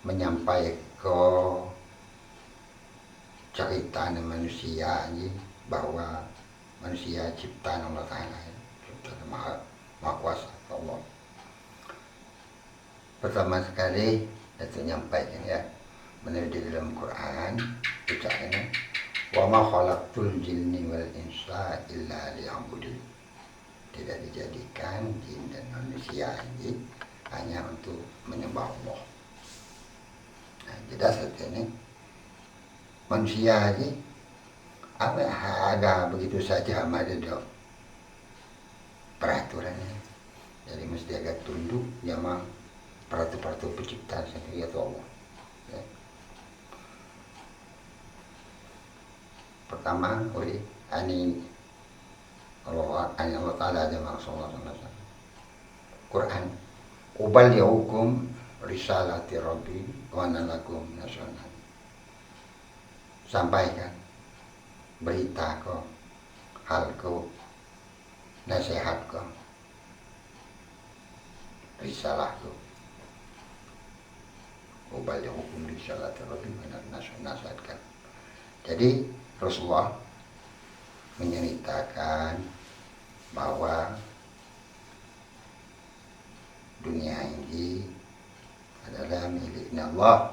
menyampaikan cerita manusia ini bahwa manusia ciptaan Allah Ta'ala, ciptaan maha kuasa Allah. Pertama sekali Datuk nyampaikan ya, menurut di dalam Quran ucapannya, wa ma khalaqtul jinni wal insa illa liya'budun. Tidak dijadikan jin dan manusia ini hanya untuk menyembah Allah. Nah, jelas ini manusia ini apa ada begitu saja ada dok peraturannya. Jadi mesti agak tunduk sama peraturan penciptaan sendiri atau Allah. Ya. Pertama, oleh Allah Ta'ala dan Rasulullah SAW. Quran. Ubalighukum risalati Rabbi wa ana lakum nasyana. Sampaikan berita ko, hal ko, nasihat ko, risalah ko. Ubalighukum risalati Rabbi wa ana nasihatkan. Jadi Rasulullah menceritakan bahwa dunia ini adalah miliknya Allah.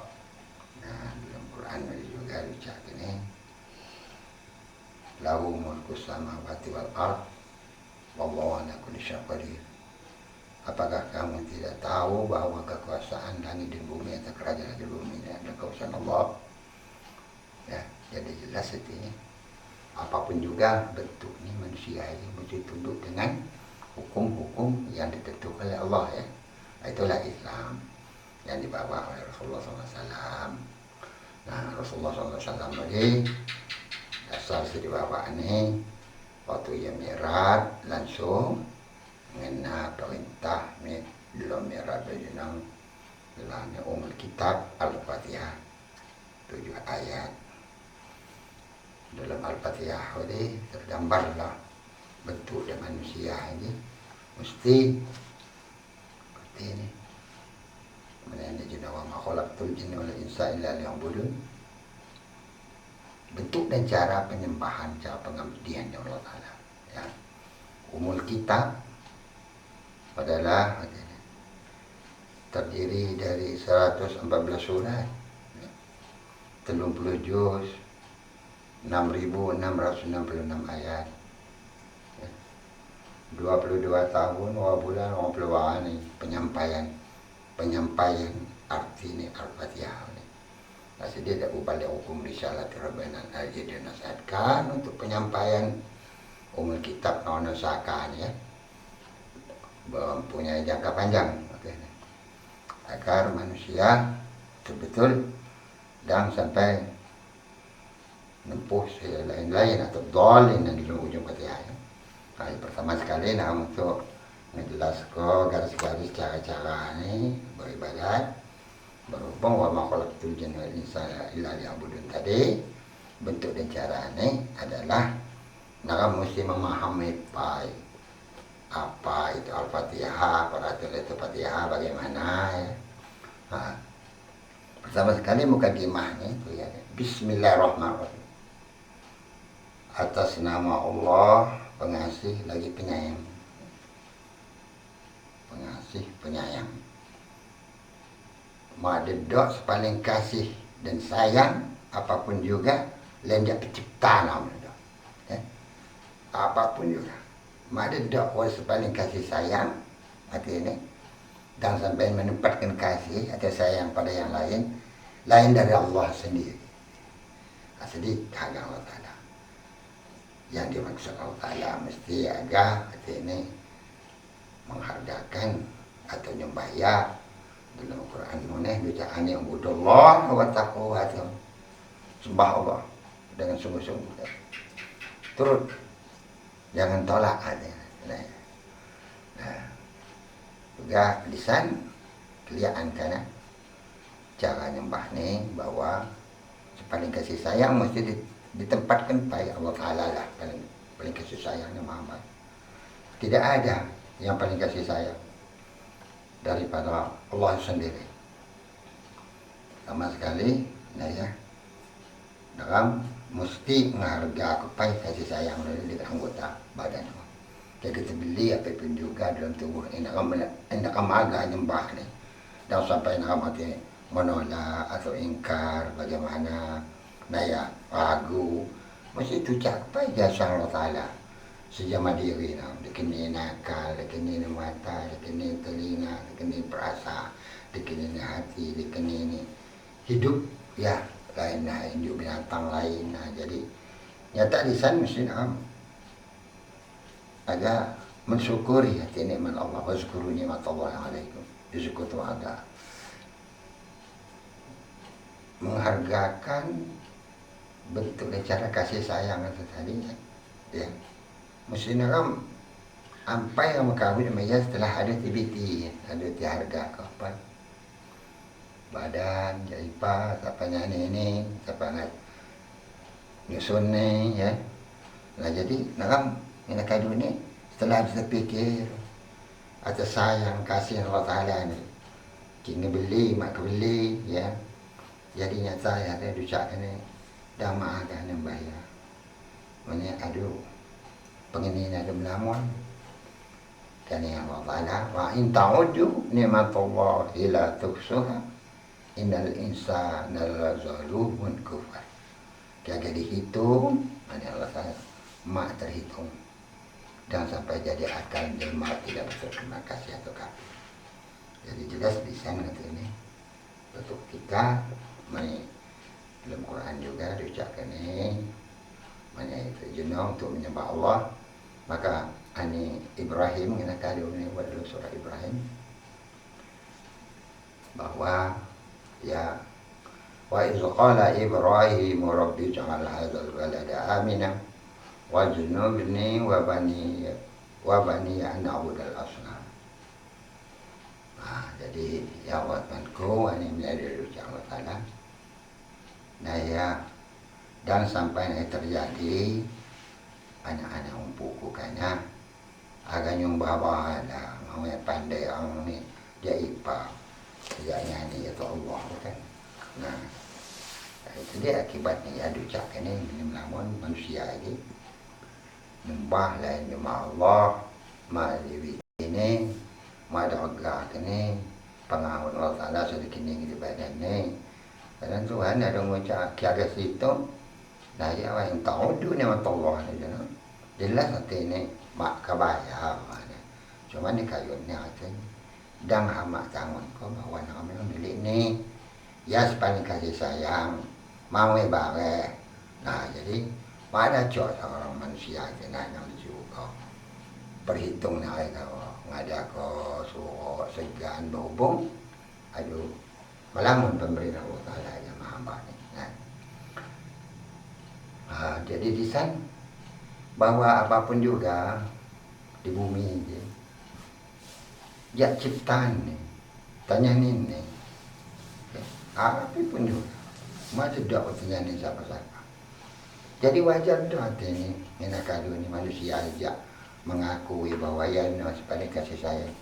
Nah, dalam Quran juga diucapkan ini, lahu mulkus samawati wal ard wallahu ala kulli syai'in qadir. Apakah kamu tidak tahu bahwa kekuasaan langit dan bumi atau kerajaan di bumi ini adalah kekuasaan Allah? Ya, jadi jelas ini. Apapun juga bentuknya manusia ini mesti tunduk dengan hukum-hukum yang ditentukan oleh Allah ya. Itulah Islam yang dibawa oleh Rasulullah SAW. Nah, Rasulullah SAW tadi dasar dibawa ini waktu ia mi'raj langsung mengena perintah dalam mi'raj berjenang dalam kitab Al-Fatihah 7 ayat. Dalam Al-Fatihah ini tergambarlah bentuk dan manusia ini mesti seperti ini. Kemudian dia wa ma khalaqtul jinna wal insa illa liya'budun. Bentuk dan cara penyembahan, cara pengabdian Allah Ta'ala ya. Umul kitab adalah terdiri dari 114 surat, 30 juz, 6.666 ayat, 22 tahun 2 bulan 20 hari penyampaian arti ini Al-Fatihah ini. Masih dia tak balik hukum risalah terbanan aja dia nasihatkan untuk penyampaian umul kitab nasakan ya, mempunyai jangka panjang agar manusia betul-betul dan sampai nempuh lain-lain atau dolin yang di ujung Fatihah. Nah, pertama sekali untuk menjelaskan garis-garis cara-cara ini beribadat berhubung wa ma khalaqtul jinna wal insa illa liya'budun tadi. Bentuk dan cara ini adalah kita mesti memahami apa itu Al-Fatihah, peraturan itu Fatihah bagaimana ya. Nah, pertama sekali mukadimahnya itu ya, Bismillahirrahmanirrahim. Atas nama Allah pengasih lagi penyayang. Pengasih penyayang. Madedok paling kasih dan sayang apapun juga lendak penciptaan ya. Apapun juga. Madedok paling kasih sayang arti ini dan sampai menempatkan kasih atau sayang pada yang lain dari Allah sendiri. Jadi agak Allah Ta'ala. Yang dimaksud Allah Ta'ala mesti agak ini menghargakan atau nyembaya dalam Al-Quran ini bacaan yang budullah wa taqwa atau sembah Allah dengan sungguh-sungguh. Turut jangan tolak ada. Nah, juga lisan kelihatan karena cara nyembah nih bahwa paling kasih sayang mesti ditempatkan pada Allah Ta'ala lah, paling kasih sayangnya Muhammad. Tidak ada yang paling kasih sayang daripada Allah sendiri. sama sekali nah ya dalam mesti menghargai kepada kasih sayang dari anggota badan. Jadi kita beli apa pun juga dalam tubuh ini nak maga nyembah ni. Dan sampai nak mati menolak atau ingkar bagaimana naya ragu mesti tu capai jasa Allah Taala sejama diri nak dikini nakal dikini mata dikini telinga dikini perasa dikini hati dikini hidup ya lain hidup binatang lain. Nah, jadi nyata di sana mesti agak mensyukuri hati nikmat Allah wa syukuru nikmat Allah alaikum disyukur tu agak menghargakan bentuk dan cara kasih sayang itu tadi ya mesti nak sampai yang kawin meja setelah ada TBT ada harga kapan badan jadi pas siapa nyanyi ini siapa nyusun nih ya nah jadi nak nak kado ni setelah kita pikir atas sayang kasih Allah Taala ni kini beli mak beli ya jadi nyata ya ada ducak ni dah maafkan yang bayar mana aduh pengen ada melamun kan yang Allah Taala wa in ta'udu ni'matullah ila tuhsuha innal insana lazalumun kufar kagak dihitung mana Allah Taala mak terhitung dan sampai jadi akal jelma tidak berterima kasih atau kafir. Jadi jelas di sana ini untuk kita dalam Quran juga diucapkan ini mana itu jenuh untuk menyembah Allah maka ani Ibrahim kena kali ini dalam surah Ibrahim bahwa ya wa iz qala Ibrahim rabbi ij'al hadzal balada amina wajnubni wa bani an na'budal asnam. Nah, jadi ya watanku ini menjadi ucapan Allah Taala. Nah ya dan sampai ini terjadi anak-anak umpukukannya agak nyumbah bahana mau pandai orang ni dia ipa dia nyanyi itu Allah kan. Nah itu dia akibatnya ya ucapan ini melamun manusia ini nyembah lain nyembah Allah ma'aliwi ini ma'adagak ini pengawan Allah Ta'ala sedikit ini di badan ini dan Tuhan ada mengucap kiaga situ nah ya yang tahu dunia Allah ini jelas hati ini mak kabaya cuma ni kayunya hati dan amat tangan kau bawa nama milik ni ya sepanjang kasih sayang mau bare nah jadi pada cok orang manusia itu nanya juga perhitung nak kau ngada kau suruh segan berhubung aduh melamun pemerintah Allah Taala yang maha ni jadi di sana bahwa apapun juga di bumi ini ya ciptaan ni tanya ni apapun juga masih tidak bertanya ni siapa-siapa. Jadi wajar tu hati ni nak kado ni manusia aja mengakui bahwa ya sepanjang kasih sayang.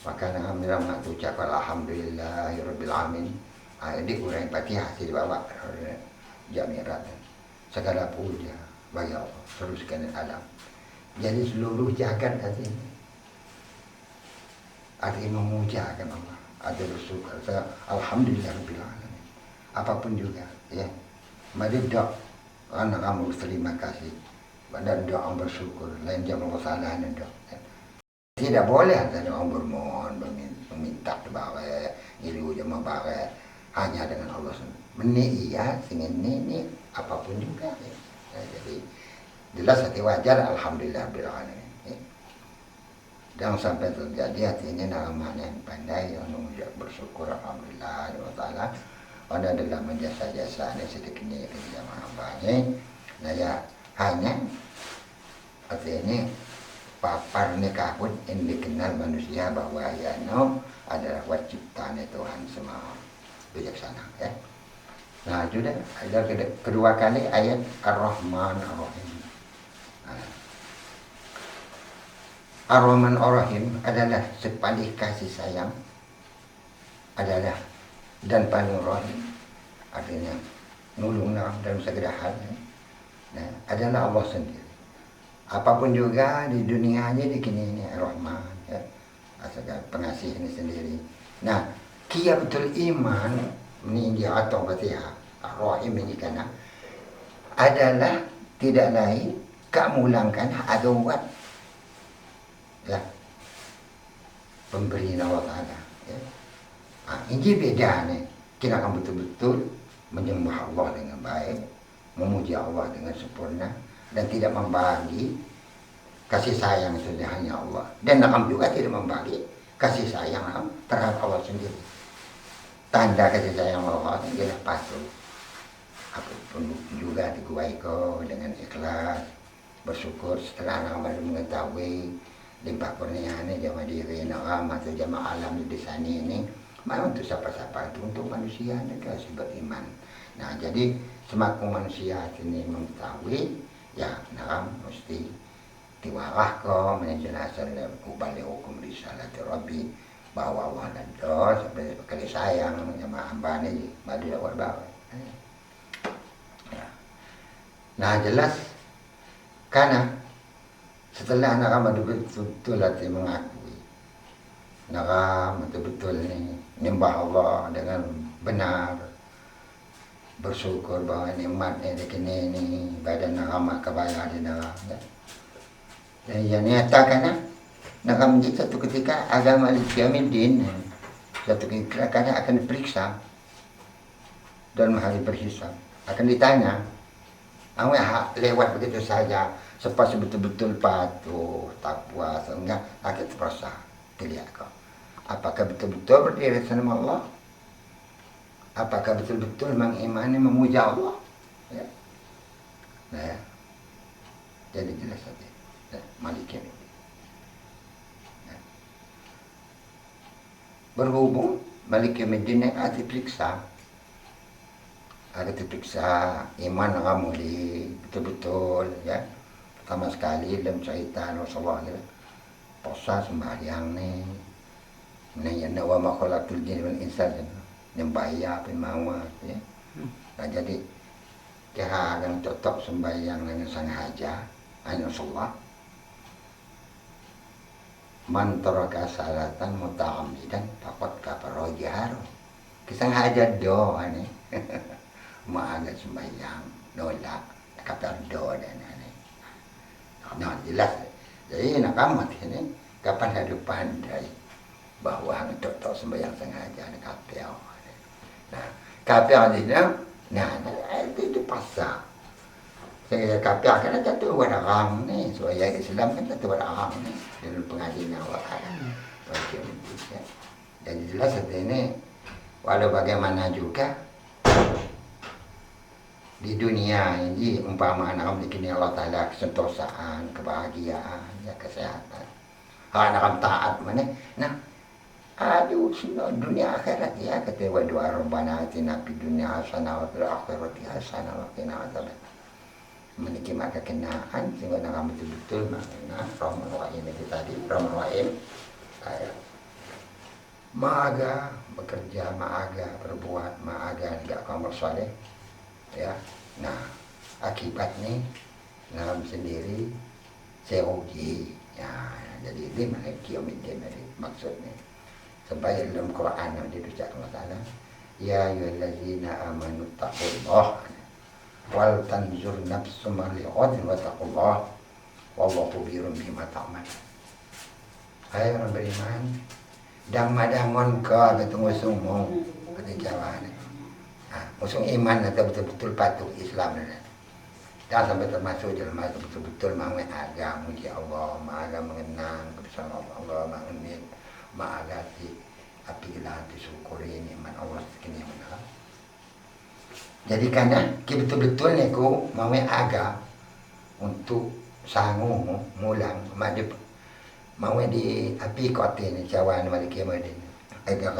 Maka alhamdulillah mak ucap alhamdulillahirabbil alamin. Ini urang Fatihah di bawah jamirat. Segala puja bagi Allah seluruh sekalian alam. Jadi seluruh jagat hati ini arti memujakan Allah, ada bersyukur. Alhamdulillahirabbil alamin. Apapun juga ya. Mari doa anak kamu terima kasih dan doa bersyukur lain jam Allah salah dan doa tidak boleh ada orang bermohon meminta kebawa ilu jemaah bawa hanya dengan Allah sendiri meni iya singin ini apapun juga ya. Jadi jelas hati wajar alhamdulillah bil alamin ya. Dan sampai terjadi hatinya namanya yang pandai yang mengucap bersyukur alhamdulillah Allah Taala pada dalam menjasa-jasa ini sedikitnya kerja hambanya. Nah ya hanya artinya papar nikah pun yang dikenal manusia bahwa ya adalah wajib tanya Tuhan semua bijaksana ya. Nah sudah ada kedua kali ayat Ar-Rahman Ar-Rahim. Ar-Rahman Ar-Rahim adalah sepaling kasih sayang adalah dan paling rahim, artinya nulung dalam segala hal, adalah Allah sendiri. Apapun juga di dunianya di kini ini Rahman, ya, pengasih ini sendiri. Nah, kia betul iman ini dia atau Fatihah Rahim ini karena adalah tidak lain kamulangkan adawat, ya, pemberi Allah Ta'ala, ya. Ini beda nih. Kita akan betul-betul menyembah Allah dengan baik, memuji Allah dengan sempurna, dan tidak membagi kasih sayang itu hanya Allah, dan akan juga tidak membagi kasih sayang terhadap Allah sendiri. Tanda kasih sayang Allah adalah patuh, apapun juga diguaiku dengan ikhlas, bersyukur setelah anak mengetahui limpah kurniaannya jamaah diri nakam atau jamaah alam di sana ini, memang untuk siapa-siapa itu untuk manusia kasih beriman. Nah, jadi semakin manusia ini mengetahui, ya nakam mesti tiwarah ko menjelaskan kubali hukum risalati Rabbi bahwa Allah dan doa sampai kali sayang sama hamba ini badu dakwah bawa. Ya. Nah, jelas karena setelah nakam betul-betul hati mengakui nakam betul-betul ini nyembah Allah dengan benar, bersyukur bahwa nikmatnya dikini ini badan nakam kebaya di nakam, ya. Dan yang nyatakan nakam menjadi satu ketika agama Yaumiddin, satu ketika karena akan diperiksa dan hari berhisab, akan ditanya. Awak lewat begitu saja, sepasi betul-betul patuh, takwa, sehingga akan terasa dilihat kau. Apakah betul-betul berdiri sama Allah? Apakah betul-betul mengimani, memuja Allah? Ya. Nah, ya. Jadi jelas saja. Ya, Malik Yaumiddin. Ya. Berhubung Malik Yaumiddin yang akan diperiksa, iman kamu di betul-betul, ya. Pertama sekali dalam cerita Rasulullah ya, puasa sembahyang nih, yang wa ma khalaqtul jinna wal insa yang bahaya pemawat, ya. Nah, jadi kira yang cocok sembahyang dengan sengaja hanya Rasulullah. Man taraka salatan muta'ammidan faqad kafara jaharu. Kesengaja doa nih. Maaga sembahyang nolak kata doa dan aneh. Nah, jelas. Jadi nakamat ini kapan ada pandai bahwa cocok sembahyang sengaja ada kapel. Nah, kapel ini itu pasal. Saya kapel kan jatuh pada orang nih, supaya Islam kan jatuh pada orang nih dalam pengajian Allah Ta'ala. Jadi jelas ini walau bagaimana juga di dunia ini umpama anak bikin Allah Ta'ala kesentosaan, kebahagiaan, ya, kesehatan. Anak taat mana? Nah, aduh dunia akhirat ya kata wa doa Rabbana atina fid dunya hasanah wa fil akhirati hasanah wa qina adzaban. Memiliki maka kenaan sehingga nak betul-betul makna Rahman Rahim itu tadi, Rahman Rahim kayak maaga bekerja, maaga berbuat, maaga tidak amal saleh, ya. Nah, akibatnya dalam sendiri serugi, ya. Jadi ini Malik Yaumiddin maksudnya. Supaya dalam Quran yang diucapkan Allah Ta'ala, ya ayyuhallazina amanu taqullah wal tanzur nafsum ma li'adin wa taqullah wallahu khabirun bima ta'mal. Hai orang beriman, damang ka ketemu semua kata jawab. Musuh iman atau betul-betul patuh Islam. Dan sampai termasuk dalam hal betul-betul mengagam muji Allah, mengagam mengenang kebesaran Allah, mengenang mengagati apilah disyukuri nikmat Allah sekini mana. Jadi karena betul-betul ni ku mau agak untuk sanggup mulang madep mau di api kote ni cawan Malik Yaumiddin. Agak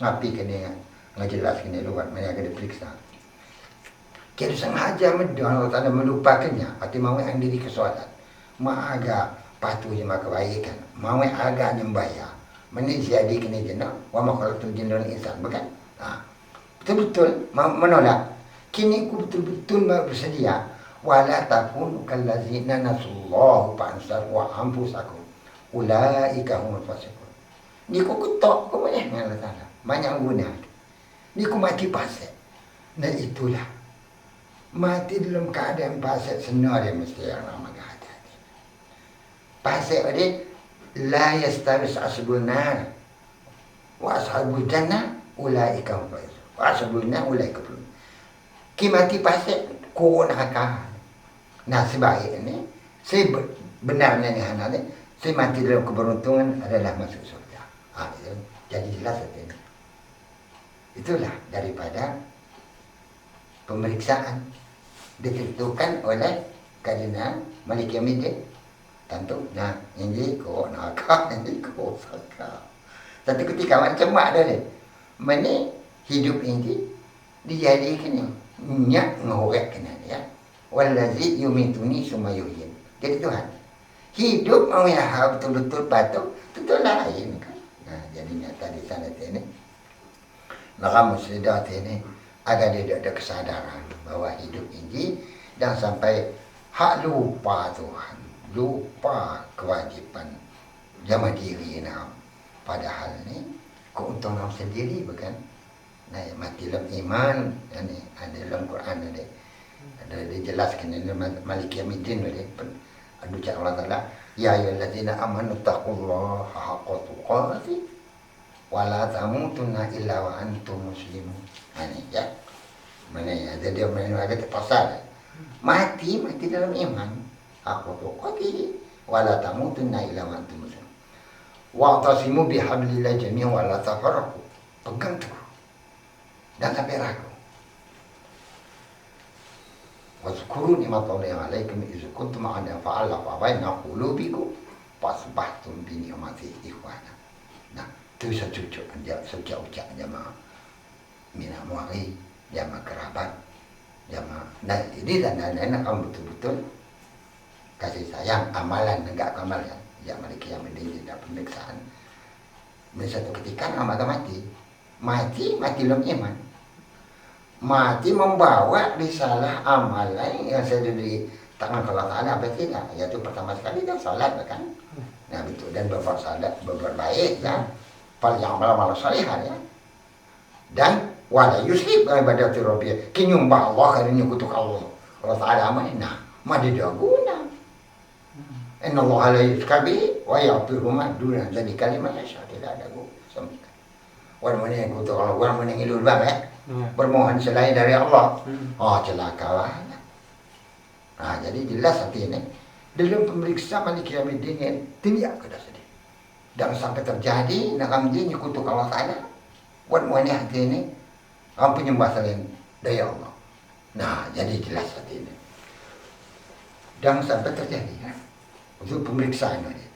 ngapi kini ngajelas kini luar mana ada diperiksa. Kira sengaja Allah Ta'ala melupakannya, hati mau yang diri kesolat, mau agak patuhnya mak kebaikan, mau agak nyembaya, menjadi kini jenah, wa ma khalaqtul jinna wal insa, bukan? Nah, betul-betul menolak. Kini aku betul-betul bersedia. Wala takunu kallazina nasullahu fa'ansar wa anfusakum ulaika humul fasiqun. Ni ku ketok ku banyak dengan Allah Ta'ala. Banyak guna. Ni ku mati pasal. Nah itulah. Mati dalam keadaan pasal senar dia mesti yang nama hati-hati. Pasal dia la yastawis ashabul nar wa ashabul jannah ulaika humul faizun. Wa ashabul nar ulaika humul. Ki mati pasal kurun akal. Nah sebaik ini, saya benarnya ni hana ni, saya mati dalam keberuntungan adalah masuk surga. Jadi jelas ini. Itulah daripada pemeriksaan ditentukan oleh Kardinal Malik Yaumiddin. Tentu, nah ini kau nakal, ini kau sakal. Satu ketika macam mak dia, mana hidup ini dijadikan nyak ngorek kena ya. Wallazi yumituni summa yuhyin. Jadi Tuhan hidup mau yang betul-betul patuh tentu lain kan. Nah jadi nyata di sana ini maka muslimat ini agar dia ada kesadaran bahwa hidup ini dan sampai hak lupa Tuhan, lupa kewajipan jama diri nam. Padahal ni keuntungan sendiri bukan. Nah mati dalam iman ini ada dalam Quran ada. Ada dijelaskan ini Malik Yaumiddin ada ucap Allah Taala ya ayyuhallazina amanu taqullaha haqqa tuqatih wa la tamutunna illa wa antum muslimun. Ini ya. Mana ya dia ada terpasal. Mati dalam iman. Haqqa tuqatih wa la tamutunna illa wa antum muslimun. Wa'tasimu bihablillah jami'an wa la tafarraqu. Pegang teguh. Dan sampai ragu. Wazkuru ni'matallahi 'alaikum idz kuntum 'ala fa'alafa baina qulubikum fasbahtum bi ni'matihi ikhwana. Nah, itu secucuk sejak ucap jamaah mina muari, jamaah kerabat, jamaah. Nah, ini dan lain-lain kamu betul-betul kasih sayang, amalan enggak amalan. Ya Malik Yaumiddin tidak pemeriksaan. Satu ketika amat mati dalam iman. Mati membawa risalah amalan yang saya di tangan Allah Ta'ala apa tidak, yaitu pertama sekali kan salat kan. Nah betul, dan berbuat salat, berbuat baik ya. Fal ya'mal amalan salihan ya. Dan wala yusyrik bi ibadati rabbih. Kinyumbah Allah kan nyekutuk Allah. Allah Ta'ala amanah, madi dia guna. Inna Allah la yuskabi wa yaghfiru ma duna jadi kalimat sya tidak ada guna. Orang mana yang kutuk Allah, orang mana yang ilul banget. Bermohon selain dari Allah. Celakalah. Nah, jadi jelas hati ini dalam pemeriksaan Malik Yaumiddin yang tidak ada sedih. Dan sampai terjadi nak ambil nyekutuk Allah Ta'ala. Buat muanya hati ini penyembah selain dari Allah. Nah, jadi jelas hati ini. Dan sampai terjadi ya. Untuk pemeriksaan ini.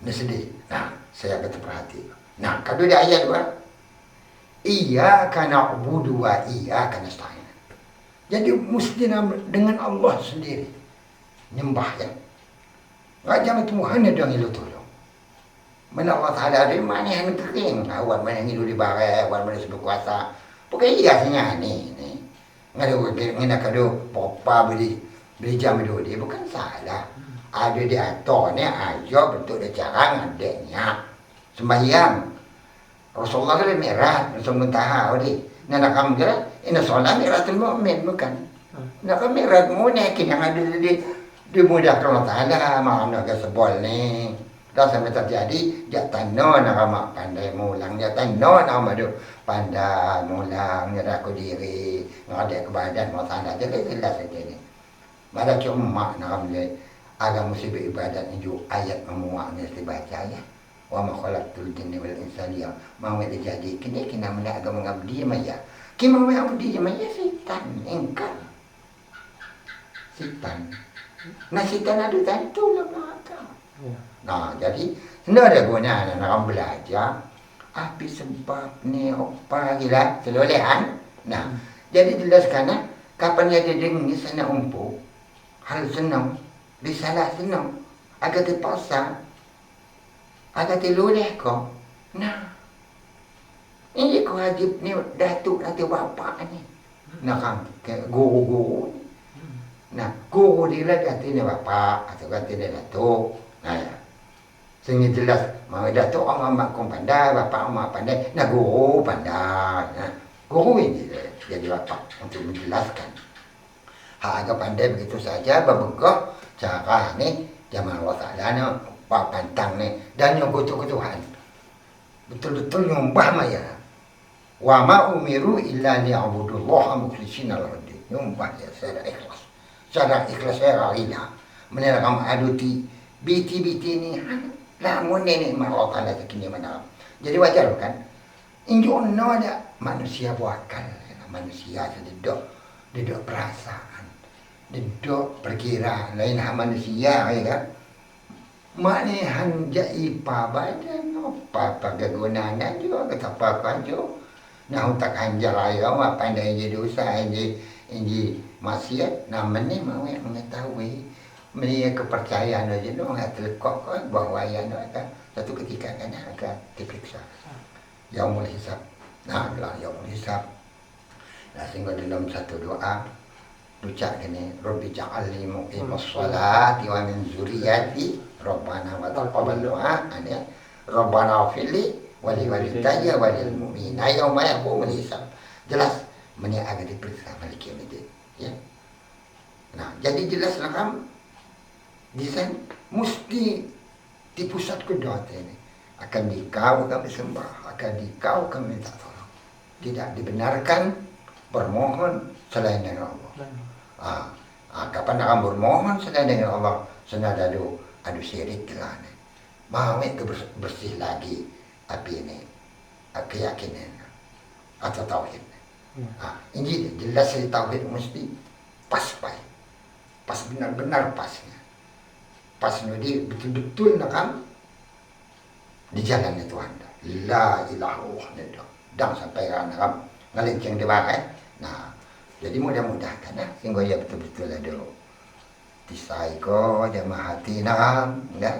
Ini sedih. Nah, saya kata perhati. Nah, kedua di ayat 2. Iyyaka na'budu wa iyyaka nasta'in. Jadi mesti dengan Allah sendiri nyembah ya. Jangan Tuhan ada yang tolong. Mana Allah Ta'ala ada mana yang kering, awan mana yang hidup di barat, awan mana yang berkuasa. Bukan iasnya ni. Ngada kado popa beli jam dulu dia bukan salah. Ada di atasnya aja bentuk dia cara ngadeknya sembahyang. Rasulullah kan merah, Rasul Muntaha ni. Nak kamu kira ini solat miratul mukmin bukan? Nak mirat munekin yang ada di mudah Allah Taala mana agak sebol ni. Dah sampai terjadi dia tano nak mak pandai mulang, dia tano nak madu pandai mulang, dia aku diri, ngada ke badan mau tanda dia jelas saja ni. Pada cuma nak ambil agak mesti beribadat ni juga ayat memuaknya dibaca ya. Wa ma khalaqtul jinna wal insa liya mau jadi kini kena menda agama ngabdi maya ki mau ngabdi maya setan engkau setan nah setan ada tentu lah maka nah jadi tidak ada guna nak belajar apa sebab ni apa gila selolehan nah jadi jelaskan kapan dia dengar sana umpu hal senang disalah senang agak terpaksa agak terloleh kau. Nah, Ini wajib ni datuk nanti bapak ni. Nah kan kayak guru-guru. Nah guru dia kata ni bapak atau kata ni datuk. Nah ya. Sehingga jelas mau datuk orang mak kau pandai, bapak mak pandai. Nah guru pandai. Nah guru ini jadi bapak untuk menjelaskan. Hak agak pandai begitu saja berbegah cara ni zaman Allah Ta'ala ni pak pantang ni dan yang kutu-kutuhan. Betul-betul nyumbah maya. Wa ma umiru illa liya'budullaha mukhlishina lahu-d-din. Nyumbah ya secara ikhlas. Secara ikhlas saya rila. Menerangkan aduti biti-biti ni lamun ni Allah Ta'ala sekini mana. Jadi wajar kan? Injo no ada manusia buakal, manusia sededok perasaan, dedok perkiraan lain hak manusia ya kan. Mak ni hanjai pa badan apa kegunaan juga ketapa kanjo. Nah tak anjar ayo mak pandai je dosa inji maksiat namanya mau yang mengetahui menia kepercayaan aja no ngat lekok bahwa ya no kan satu ketika kan akan diperiksa. Yaumul hisab. Nah, lah yaumul hisab. Nah, sehingga dalam satu doa ucap gini, Rabbi ja'alni muqimas sholati wa min zuriyati Rabbana wa taqabbal du'a. Ada Rabbana fili wa li walidayya wa lil mu'minina yauma yaqumul hisab. Jelas menia akan diperiksa balik kiamat ya. Nah, jadi jelas lah kan desain mesti di pusat kedua ini akan dikau kami sembah, akan dikau kami minta tolong. Tidak dibenarkan bermohon selain dengan Allah. Kapan akan bermohon selain dengan Allah? Senada adu syirik lah. Mau itu bersih lagi api ini, keyakinan atau tauhid. Ini jelas tauhid mesti pas baik, pas benar-benar pasnya. Pas dia betul-betul nakam di jalannya Tuhan. La ilaha illallah. Dan sampai nakam ngalincing di bawah. Nah, jadi mudah-mudahan kan sehingga ya betul-betul ada tisai ko jamaah hati nakam, ya,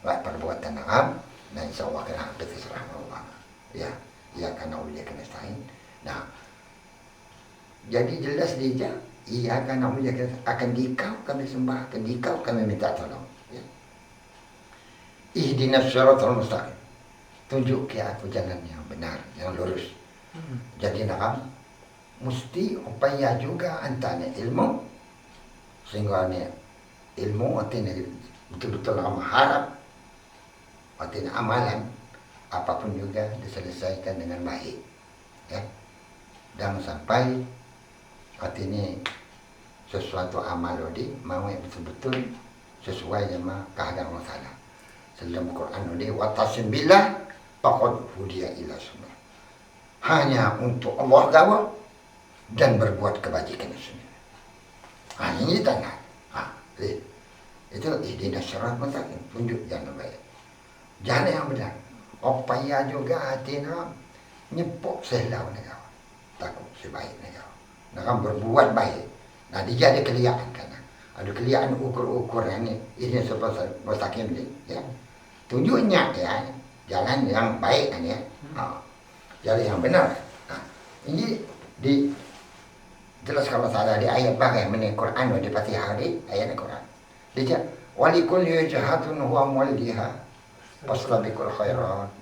baik perbuatan nakam. Nah, insyaallah kena terserah Allah. Ya, ia karena ulia kena stain. Nah, jadi jelas dia ia akan akan dikau kami sembah, akan dikau kami minta tolong. Ihdinas siratal mustaqim. Tunjuk ke aku jalan yang benar, yang lurus. Jadi nakam mesti upaya juga antara ilmu sehingga ni ilmu artinya betul-betul nakam harap artinya amalan apapun juga diselesaikan dengan baik. Ya. Dan sampai artinya sesuatu amal tadi mau betul-betul sesuai dengan keadaan Allah Ta'ala. Dalam Quran ini watasim billah faqad hudiya ila sunnah. Hanya untuk Allah gawa dan berbuat kebajikan sendiri. Ini tanda. Itu ihdinas siratal mustaqim, tunjuk jalan baik. Jalan yang benar. Upaya juga hatinya nyepok selau negara. Takut sebaik negara. Nak berbuat baik. Nah dia ada keliaan kan. Ada keliaan ukur-ukuran ini seperti mustaqim ni, ya. Tunjuknya ya jalan yang baik kan ya, jalan yang benar. Ini di jelas kalau salah di ayat bagaimana Quran di Fatihah di ayat Quran. Dia walikul yajhatun huwa muwalliha faslabikul khairat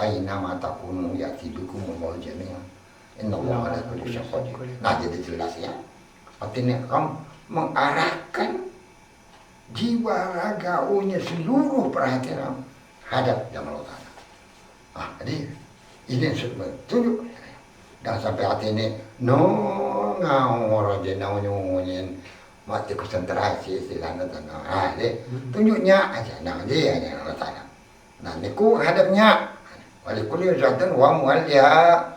aina ma takunu ya'ti bikumul jami'an innallaha ala kulli syai'in qadir. Nah jadi jelas ya. Artinya kamu mengarahkan jiwa ragaunya seluruh perhatian hadap zaman Allah Ta'ala. Jadi ini sudah tunjuk dan sampai hati ini ngawur aja nyunyin mati konsentrasi istilahnya tanah. Tunjuknya aja dia Allah Ta'ala. Nah niku hadapnya walikul yajatan wa muwalliha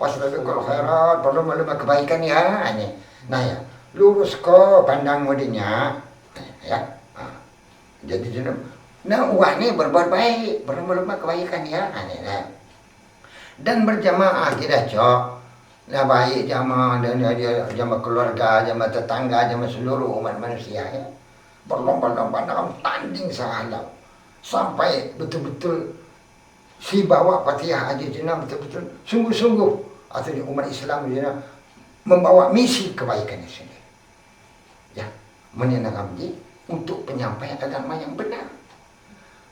pasrabikul khairat perlu kebaikan ya. Nah ya lurus kok pandang modinya ya. Jadi nah uang ini berbuat baik, berlomba-lomba kebaikan ya. Nah. Dan berjamaah kita cok. Nah baik jamaah dan dia jamaah keluarga, jamaah tetangga, jamaah seluruh umat manusia ya. Berlomba-lomba dalam tanding sahalau sampai betul-betul si bawa Fatihah aja jenah betul-betul sungguh-sungguh atau di umat Islam jenah membawa misi kebaikan sendiri. Ya, menyenangkan untuk penyampaian agama yang benar,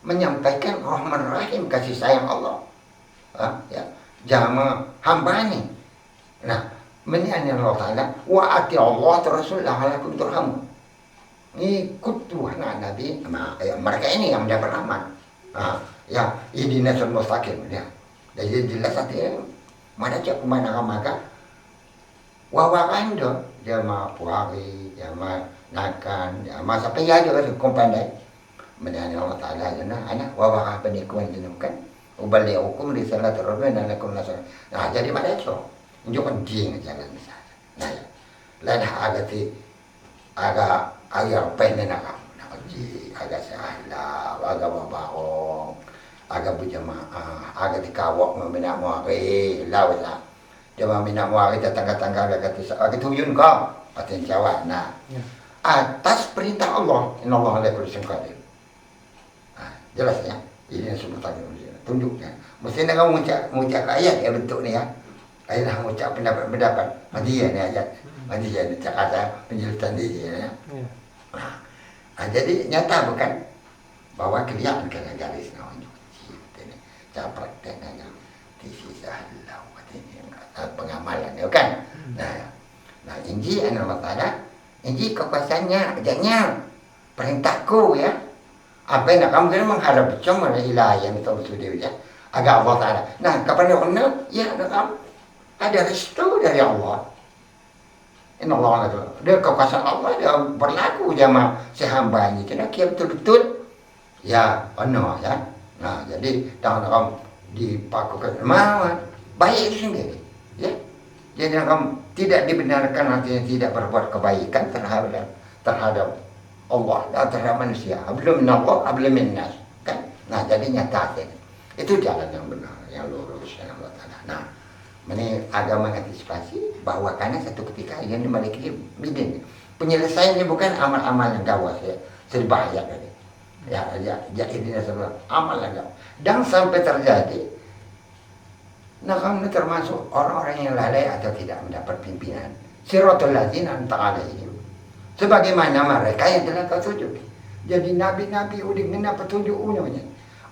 menyampaikan rahman rahim kasih sayang Allah. Ya, jangan hamba ini. Nah, menyanyi Allah Taala wa ati Allah Rasul la'alakum turhamun. Ikut Tuhan Nabi, ya, mereka ini yang mendapat rahmat. Ya, ini nasr mustaqim ya. Jadi jelas artinya mana cak mana maka wawakan do jama puari jama nakan jama sampai ya juga kompandai menyanyi Allah Taala jana anak wawakan penikuan jenungkan ubali hukum risalah rabbana lakum nasr. Nah, jadi mana itu tunjukkan ding jalan misalnya. Nah, ya. Lain agak pengen nakam nakaji agak sahla agak babao agak berjamaah agak dikawak meminat muari lawasa jamaah minat muari tetangga-tangga agak tuyun kau paten jawab. Nah, atas perintah Allah innallaha la kulli syai'in qadir. Jelas ya, ini yang sebut tadi tunjuknya mesti kamu ngucap ayat ya bentuk ni ya. Ayatlah ngucap pendapat dia ni ayat dia ni kata penjelasan dia ya. Jadi nyata bukan bahwa kelihatan kena garis nawan ini cara prakteknya di sisa halau pengamalan ya kan. Nah inji Allah Taala inji kekuasaannya ajaknya perintahku ya apa yang kamu kena mengharap cuma ilahi yang tahu sudah ya agak Allah Taala. Nah kapan dia ya kamu ada restu dari Allah. Inna Allah dia kekuasaan Allah dia berlaku sama si hambanya. Jadi dia betul-betul ya penuh ya. Nah jadi dalam dipakukan mawar baik itu sendiri ya. Jadi kamu tidak dibenarkan artinya tidak berbuat kebaikan terhadap Allah dan terhadap manusia. Belum Allah, belum nas kan. Nah jadi nyata itu jalan yang benar yang lurus yang Allah Taala. Nah ini agama antisipasi bahwa karena satu ketika yang dimiliki bidin penyelesaiannya bukan amal-amal yang gawat ya berbahaya tadi ya ini adalah amal yang gawat dan sampai terjadi nah kamu termasuk orang-orang yang lalai atau tidak mendapat pimpinan siratul ladzina an'amta 'alaihim sebagaimana mereka yang telah kau tuju. Jadi nabi-nabi udah kena petunjuk umumnya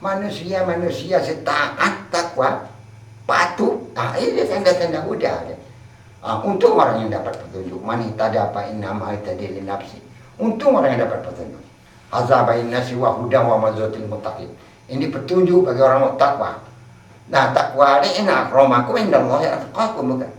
manusia setaat takwa patuh. Nah ini tanda-tanda udah untuk orang yang dapat petunjuk mani tadapa innama tadil nafsi untuk orang yang dapat petunjuk azabain nasi wa hudan wa mazatil muttaqin ini petunjuk bagi orang takwa. Nah takwa ini enak romakum indallahi atqakum bukan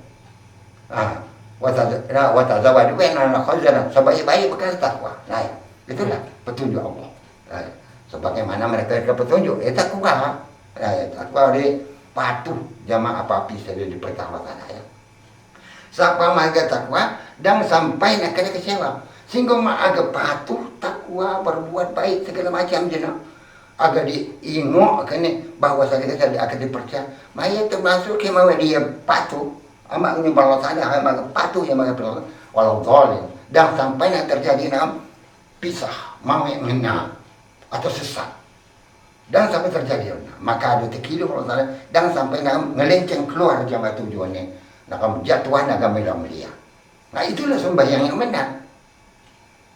wa tazawwadu inna khazana sebaik-baik bekas takwa. Nah itulah petunjuk Allah. Nah, sebagaimana mereka petunjuk takwa. Nah takwa ini patuh jamaah apa-apa saja diperintahkan ya. Siapa maga takwa dan sampai nak kena kecewa. Sehingga agak patuh takwa berbuat baik segala macam jenak. Agak diingok kena bahawa saya akan dipercaya. Maya termasuk ke mau dia patuh. Amak ini Allah Taala amak patuh yang maga perlu walau zalim dan sampai nak terjadi nam pisah mau mengenal atau sesat. Dan sampai terjadi maka ada tekilu Allah dan sampai ngelenceng keluar jamaah tujuannya nak jatuhan agama mulia. Nah itulah sembahyang yang benar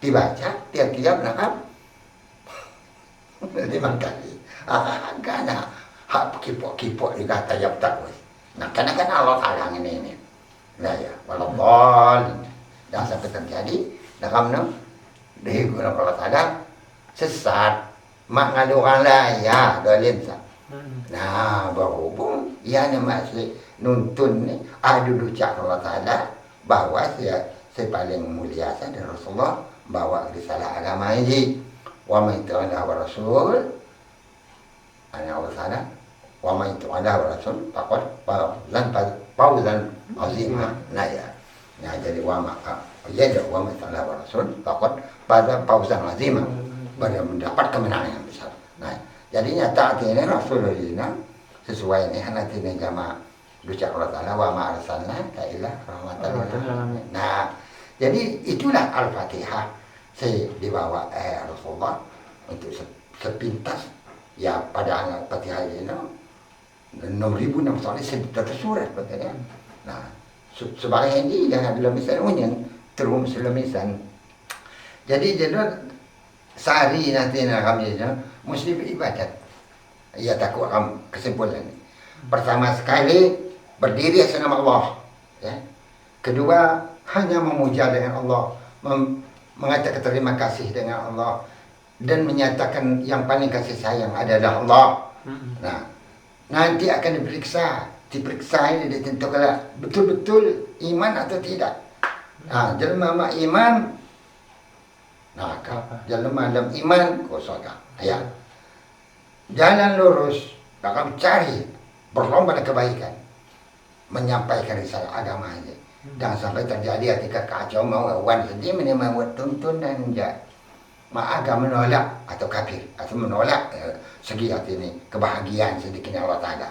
dibaca tiap-tiap nak 5 kali karena hak kipok dikata jab takwis. Nah karena Allah Taala ini nah ya walaupun dan sampai terjadi nak kamu dihugurkan Allah Taala sesat mak ngadukan lah ya dolin sa. Nah berhubung ia masih nuntun ni duduk cak Allah Taala bahwa saya paling mulia dari Rasulullah bawa risalah agama ini wa man ta'ala wa rasul ana Allah Taala wa man ta'ala wa rasul faqad fawzan azima. Nah ya nah jadi wa man ta'ala wa rasul faqad fawzan azima pada mendapat kemenangan yang besar. Nah, jadinya taat ini Rasulullah sesuai ini nanti jamaah ucap Allah Taala wa ma arsalnaka illa rahmatan lil alamin. Nah, jadi itulah Al-Fatihah dibawa Rasulullah untuk sepintas ya pada Al-Fatihah ini 6.600 surat katanya. Nah, sebagian ini yang dalam misalnya unyan terus dalam misal. Jadi sehari nanti kami mesti beribadat. Ya takut akan kesimpulan. Pertama sekali berdiri atas nama Allah. Ya. Kedua hanya memuja dengan Allah, mengatakan terima kasih dengan Allah dan menyatakan yang paling kasih sayang adalah Allah. Nah, nanti akan diperiksa ini ditentukan betul-betul iman atau tidak. Nah, jelma iman, nah jelma dalam iman kosoga. Ya. Jalan lurus, akan cari berlomba kebaikan, menyampaikan risalah agama ini. Jangan sampai terjadi ketika kacau mau wan sedih membuat tuntunan agama menolak atau kafir atau menolak segi hati ini kebahagiaan sedikitnya Allah Ta'ala.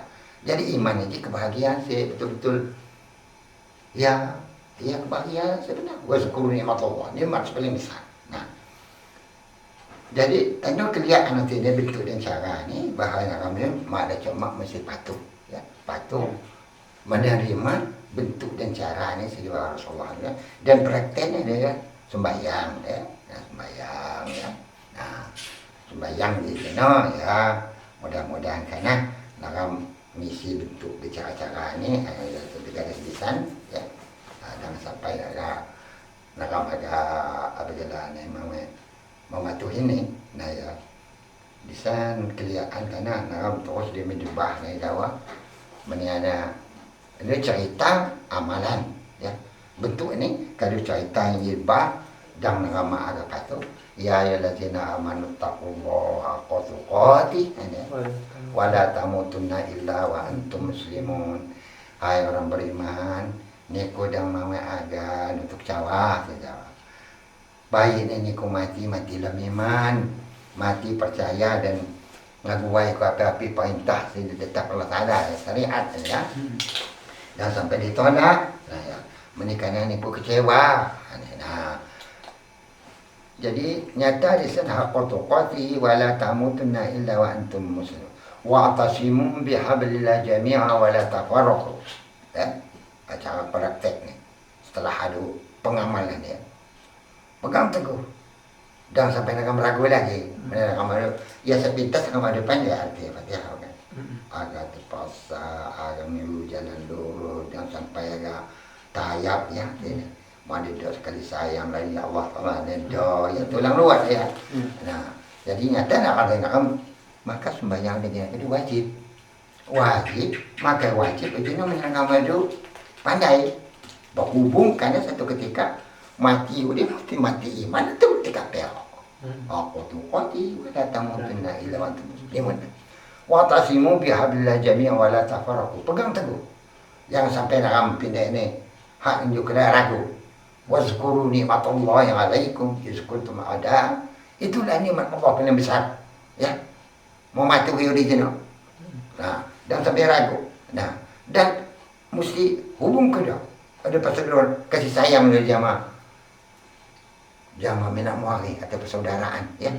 Jadi iman ini kebahagiaan sih betul-betul ya kebahagiaan sebenarnya. Wa syukur nikmat Allah, nikmat paling besar. Nah, jadi tentu kelihatan nanti dia bentuk dan cara ini bahaya kami ada cuma mesti patuh ya, patuh menerima bentuk dan cara ini sejauh Rasulullah ya. Dan prakteknya dia sembahyang ya, sembahyang ya. Nah, sembahyang di sana ya, mudah-mudahan karena dalam misi bentuk cara-cara ini ketika desain ya, jangan sampai ada jalan memang mematuhi ini. Nah ya, desain kelihatan karena terus dia menjebah nih kawan, meniada ini cerita amalan ya, bentuk ini kalau cerita yang jebah dan nama agak patuh ya allazina amanu taqullaha haqqa tuqatih wala tamutunna illa wa antum muslimun. Hai orang beriman, niku dang mawe agan untuk cawah saja. Baik ini ku mati dalam iman, mati percaya dan ngaguai ku api-api perintah tetap Allah Ta'ala syariat ya. Dan sampai ditolak, nah ya, menikahnya nipu kecewa. Nah, jadi nyata di sana qatuqati wala tamutunna illa wa antum muslimun. Wa'tasimu bihablillah jami'a wala tafarraqu. Ya, cara praktek nih. Setelah ada pengamalan ya. Pegang teguh. Jangan sampai nak meragu lagi. Ya sepintas sama depan ya artinya Fatihah kan. Agak terpaksa, agak milu jalan lurus, jangan sampai agak tayap ya. Mana dia sekali sayang lagi Allah Allah ya tulang luar ya. Nah, jadi nyata nak maka sembahyang dengan itu wajib. Maka wajib itu namanya itu pandai. Berhubung karena satu ketika mati udah mati iman itu ketika pel. Aku tuh qati wa la tamutunna illa wa antum muslimun. Wa tasimu bihablillah jami'an wa la tafarraqu. Pegang teguh. Jangan sampai nak pindah ini hak juga ragu. Wazkuru nikmatallahi 'alaikum iz kuntum a'da. Itulah nikmat Allah paling besar. Ya. Mematuhi original. Nah, dan sampai ragu. Nah, dan mesti hubung kedua. Ada persaudaraan kasih sayang dari jamaah minat muari atau persaudaraan ya,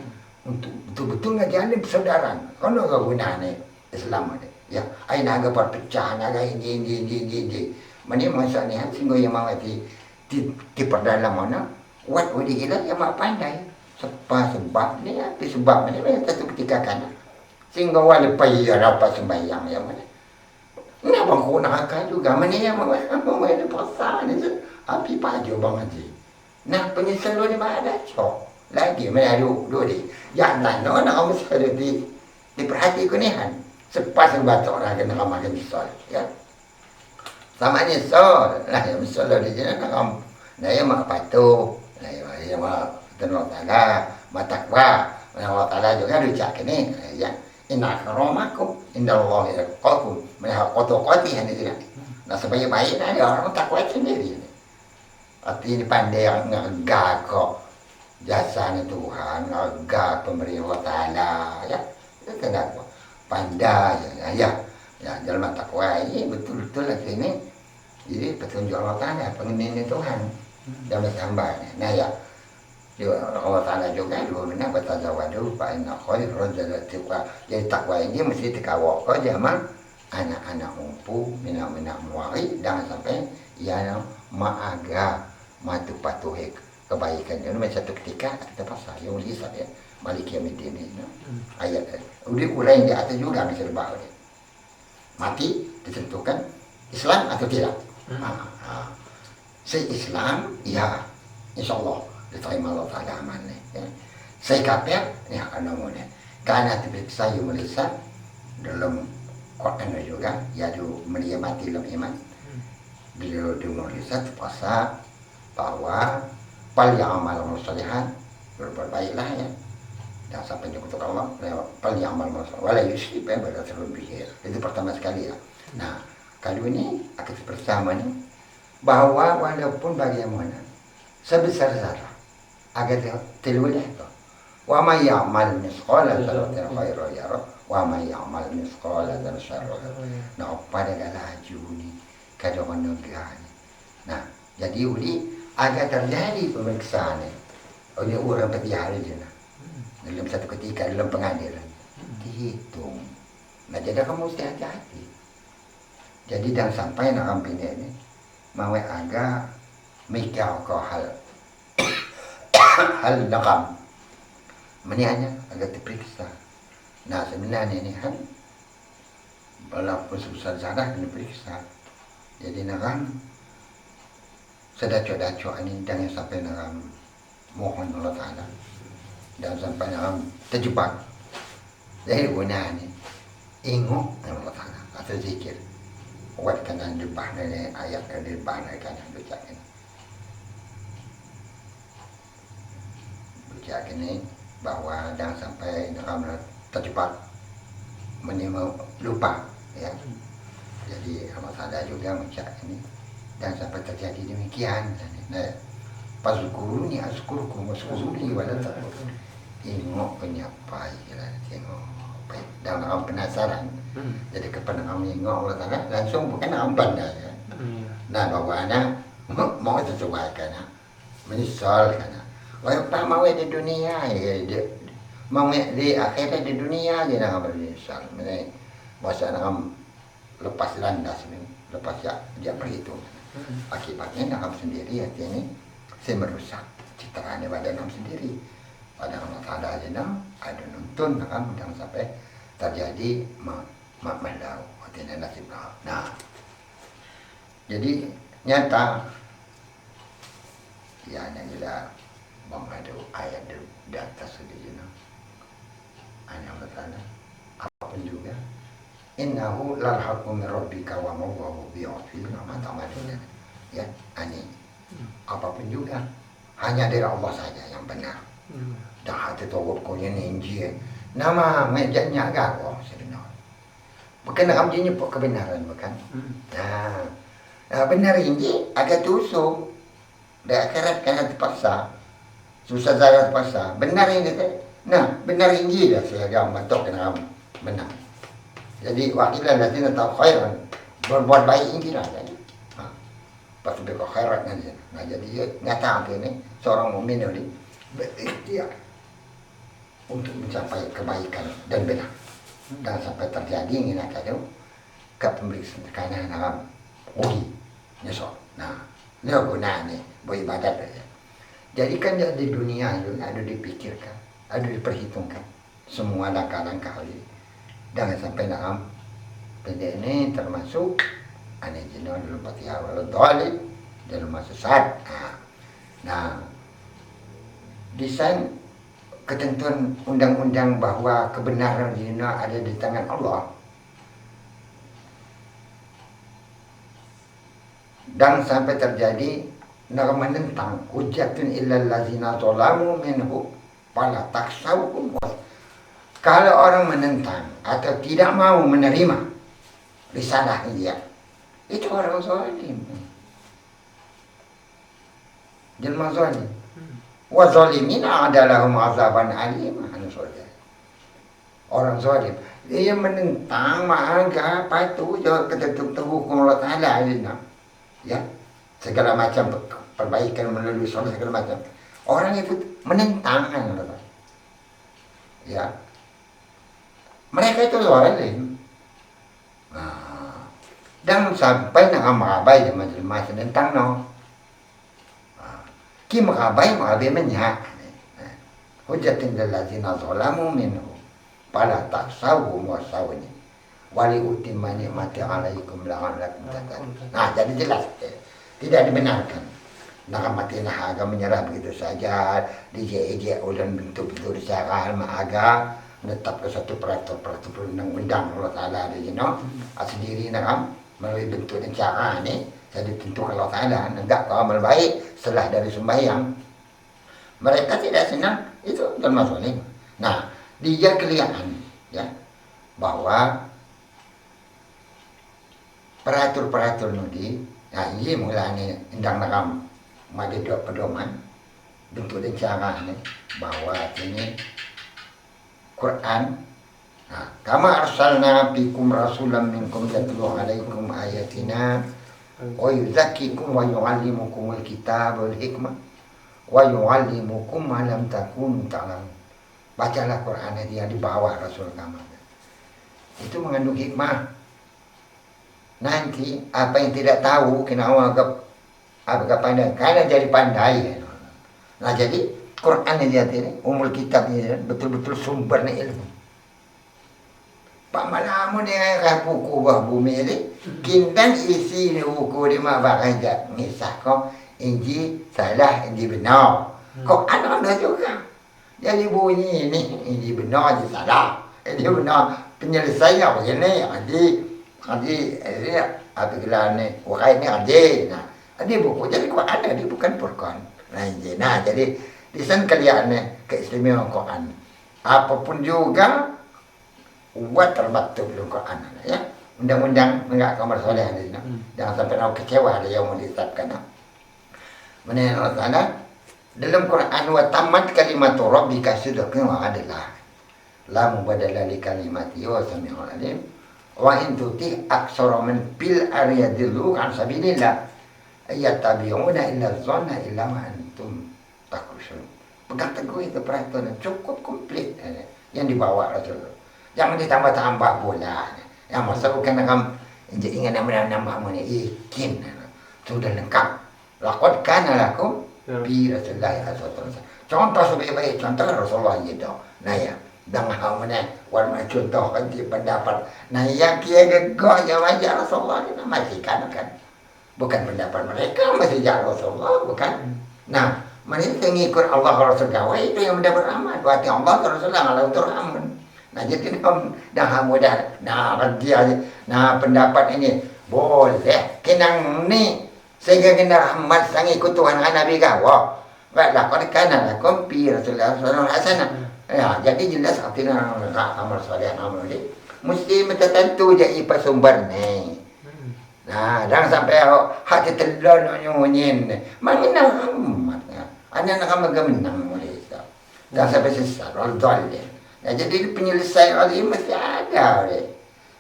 untuk betul-betul ngajalin persaudaraan. Kalau nggak gunanya Islam ada ya, aina agak perpecahan agak ini mana masalahnya sehingga yang mau di perdalam mana wat udi gila yang mak pandai sebab ni ya, sebab ni satu ketika kan sehingga wala payah dapat sembahyang yang mana ni abang gunakan juga mana yang mau ada pasangan itu api paju bang haji. Nah penyesal ni ada cok lagi mana dua di yang lain nak mesti diperhatikan ni kan sepas baca orang kena makan misal ya sama nyesal lah yang misal di sini nak yang mak patuh yang mak tenang tala matakwa Allah Ta'ala juga dicak ni ya inna akramakum indallahi atqakum mana qatuqati hani dia. Nah supaya baik ada orang takwa sendiri. Arti ini pandai yang ngagak kok jasanya Tuhan, ngagak pemerintah Allah Ta'ala ya. Itu kenapa? Pandai ya dalam takwa ini betul-betul lah ini. Jadi petunjuk Allah Ta'ala, pengenin Tuhan dalam tambahnya. Nah ya, Allah Ta'ala juga dulu benar bertazawadu fa inna khairul zadi taqwa. Jadi takwa ini mesti dikawal kau zaman anak-anak umpu mina-mina muari jangan sampai ia maaga matu patuhi kebaikan itu macam satu ketika kita pasal yang lisan ya Malik Yaumiddin ini ayat udah ulai di atas juga bisa dibawa mati ditentukan Islam atau tidak. Saya Islam ya insya Allah diterima Allah Ta'ala amannya ya. Saya kafir ya namanya karena diperiksa yang melisan dalam Quran juga ya du mati dalam iman beliau menuliskan puasa bahwa pal yang amal musalihan berbuat baiklah ya dan sampai untuk Allah pal yang amal musalihan wala yusyrik pada terlebih itu pertama sekali ya. Nah kali ini akan bersama nih bahwa walaupun bagaimana sebesar zarah agar terlulah itu wa may ya'mal misqala dzarratin khairan yarah wa may ya'mal misqala dzarratin syarran yarah. Nah pada laju ni kada orang negara. Nah jadi uli agar terjadi pemeriksaan oleh orang petihari je dalam satu ketika dalam pengadilan dihitung. Nah jadi kamu mesti hati-hati. Jadi jangan sampai nak ambil ini mau agak mikir kau hal nakam hanya agak diperiksa. Nah sebenarnya ini kan walaupun sebesar zarah kena periksa. Jadi nakam sedacok-dacok ini jangan sampai nakam mohon Allah Ta'ala dan sampai nakam terjebak. Jadi gunanya ingat Allah Ta'ala atau zikir. Buat kanan debah ini ayat dari debah ini kanan baca ini. Baca ini bahwa jangan sampai nakam terjebak menimba lupa ya. Jadi Allah Ta'ala juga baca ini jangan sampai terjadi demikian. Nah, Fazkuruni azkurkum waskuruni wala takfurun. Tengok penyapa ya, tengok. Dan orang penasaran. Jadi kepada kami tengok Allah Ta'ala langsung bukan ampan dah ya. Nah, bahwa anak mau sesuaikan menyesal kan. Walaupun mau di dunia ya, mau di akhirat di dunia je nak menyesal. Mana masa nak lepas landas ni, lepas dia berhitung. Akibatnya nak sendiri artinya saya merusak citra badan nam sendiri. Pada Allah Ta'ala aja ada nuntun nak jangan sampai terjadi melau artinya nasib. Nah, jadi nyata ya yang kita mengadu ayat di atas itu hanya Allah Ta'ala apapun juga innahu lal haqqu min rabbika wa ma huwa bighafilin amma ta'malun ya ani apapun juga hanya dari Allah saja yang benar. Dah hati tawab kau yang injil nama mejanya gagal sebenarnya bukan nak ambilnya kebenaran bukan. Nah benar injil agak tusuk dah akhirat kena terpaksa susah saya terpaksa benar ini nah benar injil dah saya agak matok kena menang. Jadi wakilan nanti nak tahu khairan berbuat baik injil aja. Pasti berkah khairat nanti. Nah jadi nyata ini seorang mukmin ini berikhtiar untuk mencapai kebaikan dan benar. Dan sampai terjadi ini nak ada kepemeriksaan karena dalam uji nyesok. Nah ini gunanya beribadat aja. Jadi kan di dunia itu ada dipikirkan, ada diperhitungkan semua langkah-langkah ini. Jangan sampai dalam pendek ini termasuk aneh jenuh dalam Fatihah walau dhalim dalam masa sesat. Nah, desain ketentuan undang-undang bahwa kebenaran jenuh ada di tangan Allah dan sampai terjadi menentang hujjatun illal ladzina zalamu minhu fala takhshawhum. Kalau orang menentang atau tidak mau menerima risalah dia itu orang zalim. Jelma zalim. Wa zalimina adalahum azaban alim. Orang zalim dia menentang maka patuh jawab ketentuan hukum Allah Ta'ala ya segala macam perbaikan melalui sholat segala macam orang itu menentang ya mereka itu zalim Nah, dan sampai nak makabai zaman masa tentang no. Ki makabai menyak. Hujatin lillazina zalamu minhu. Fala taksawhum wasawni. Wali utimma ni'mati alaikum la'allakum tattaqun. Nah, jadi jelas tidak dibenarkan. Nakamati na aga menyerah begitu saja, dijejek oleh bentuk-bentuk secara aga menetap ke satu peraturan undang-undang Allah Ta'ala di sini, sendiri nakam melalui bentuk dan cara ini saya ditentukan Allah Ta'ala, enggak kau amal baik setelah dari sembahyang. Mereka tidak senang, itu termasuk ini. Nah, dia kelihatan ya bahwa peratur nudi, nah ini mulai undang nakam madi dua pedoman bentuk dan cara ini bahwa ini Quran. Nah, kama arsalna fikum rasulan minkum yatlu alaikum ayatina wa yuzakkikum wa yu'allimukumul kitab wal hikmah wa yu'allimukum ma lam takunu ta'lamun. Bacalah Quran dia di bawah Rasul kamu. Itu mengandung hikmah. Nanti apa yang tidak tahu kena anggap apa pandai, karena jadi pandai. Nah, jadi Quran ini umul kitab ini betul-betul sumbernya ilmu. Pak malamu dia kayak buku bah bumi ini, kintan isi ni buku di mana aja ngisah kok inji salah inji benar. Kok ada juga. Jadi bunyi ini inji benar inji salah. Inji benar penyelesaian begini jadi apa gelarnya wakai ini ada. Nah, ada buku jadi kok ada dia bukan Furqan. Nah, jadi di sana kaliannya keistimewaan Quran. Apapun juga buat termaktub dalam Quran ya. Undang-undang enggak kamar soleh ini. Jangan sampai kau kecewa ada yang mau ditetapkan. Menurut Allah Ta'ala dalam Quran wa tamat kalimatu rabbika sidqan wa adla. La mubadala li kalimati wa sami'ul alim. Wa in tuti aksara min bil aryadillu an sabilillah. Yattabi'una illa dhanna illa ma antum takhrusun. Pegang teguh itu peraturan cukup komplit yang dibawa Rasulullah. Jangan ditambah-tambah bola. Yang masuk kan kamu ingin nambah mana ikin sudah lengkap. Laqad kana lakum bi Rasulillah sallallahu. Contoh sebaik-baik contoh Rasulullah itu. Nah ya, dan mana warna contoh kan di pendapat. Nah yang kia gegah ya wajar Rasulullah ini masih kan. Bukan pendapat mereka masih jalan Rasulullah bukan. Nah, mereka ngikut Allah Rasul gawe itu yang mendapat rahmat. Berarti Allah Rasulullah kalau untuk rahmat. Nah, jadi dah mudah. Nah, dia nah pendapat ini boleh kenang ni sehingga kena rahmat sang ikut Tuhan Nabi gawa. Baiklah kau kana lakum fi Rasulullah sallallahu alaihi wasallam. Ya, jadi jelas artinya amal soleh amal ini mesti tertentu jadi pasumber ni. Nah, jangan sampai hati telon nyunyin. Mengenang amat. Anak nak mengenang mereka. Jangan sampai sesat. Al-Dhalim. Ya, jadi penyelesaian ini mesti ada.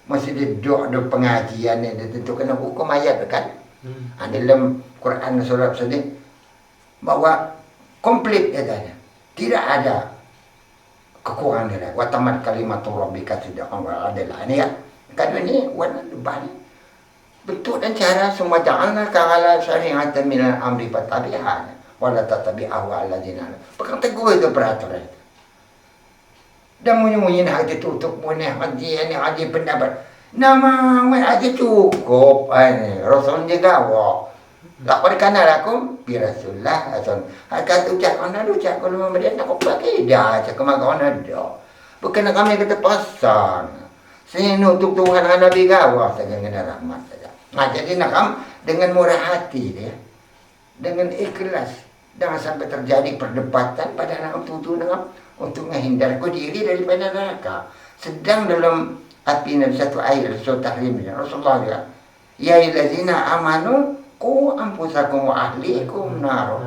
Mesti duduk ada pengajian ni. Ditentukan hukum ayat kan. Dalam Quran surah sedih. Bahwa komplit katanya. Tidak ada kekurangan dia. Wa tamat kalimat rabbika sidqan wa adla. Ini ya. Kan ini warna depan. Bentuk dan cara semua ja'alna ka'ala syari'atan minal amri fattabi'ha wala tattabi'ahu alladzina. Pegang teguh itu peraturan. Dan munyi-munyi nak ditutup munyi haji pendapat. Nama haji cukup. Rasul juga wah. Laqad kana lakum bi Rasulillah asan. Hak ucap ana ucap kalau memberi nak pakai dah cakap makan ada. Bukan kami kata pasang. Saya nutup Tuhan Nabi gawa saya kena rahmat saja. Nah, jadi nakam dengan murah hati dia, dengan ikhlas, jangan sampai terjadi perdebatan pada nakam tutu nakam untuk menghindarkan diri daripada neraka. Sedang dalam api Nabi satu ayat surah Tahrim Rasulullah ya, ya illazina amanu qu anfusakum wa ahlikum nar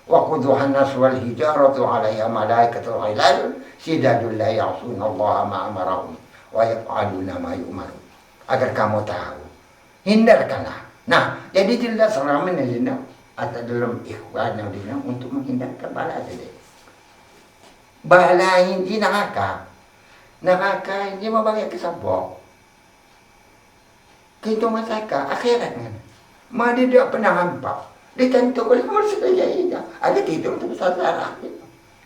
wa quduhan nas wal hijaratu 'alaiha malaikatu ghilal sidadul la ya'suna Allah ma amarahum wa yaf'aluna ma yu'marun. Agar kamu tahu, hindarkanlah. Nah, jadi jelas selama ini atau dalam ikhwan yang dibilang untuk menghindarkan bala saja. Bala ini neraka. Neraka ini membawa kesabok. Kita masyarakat akhirat kan. Mana dia pernah nampak. Ditentu oleh manusia ini. Ada tidur untuk sasaran.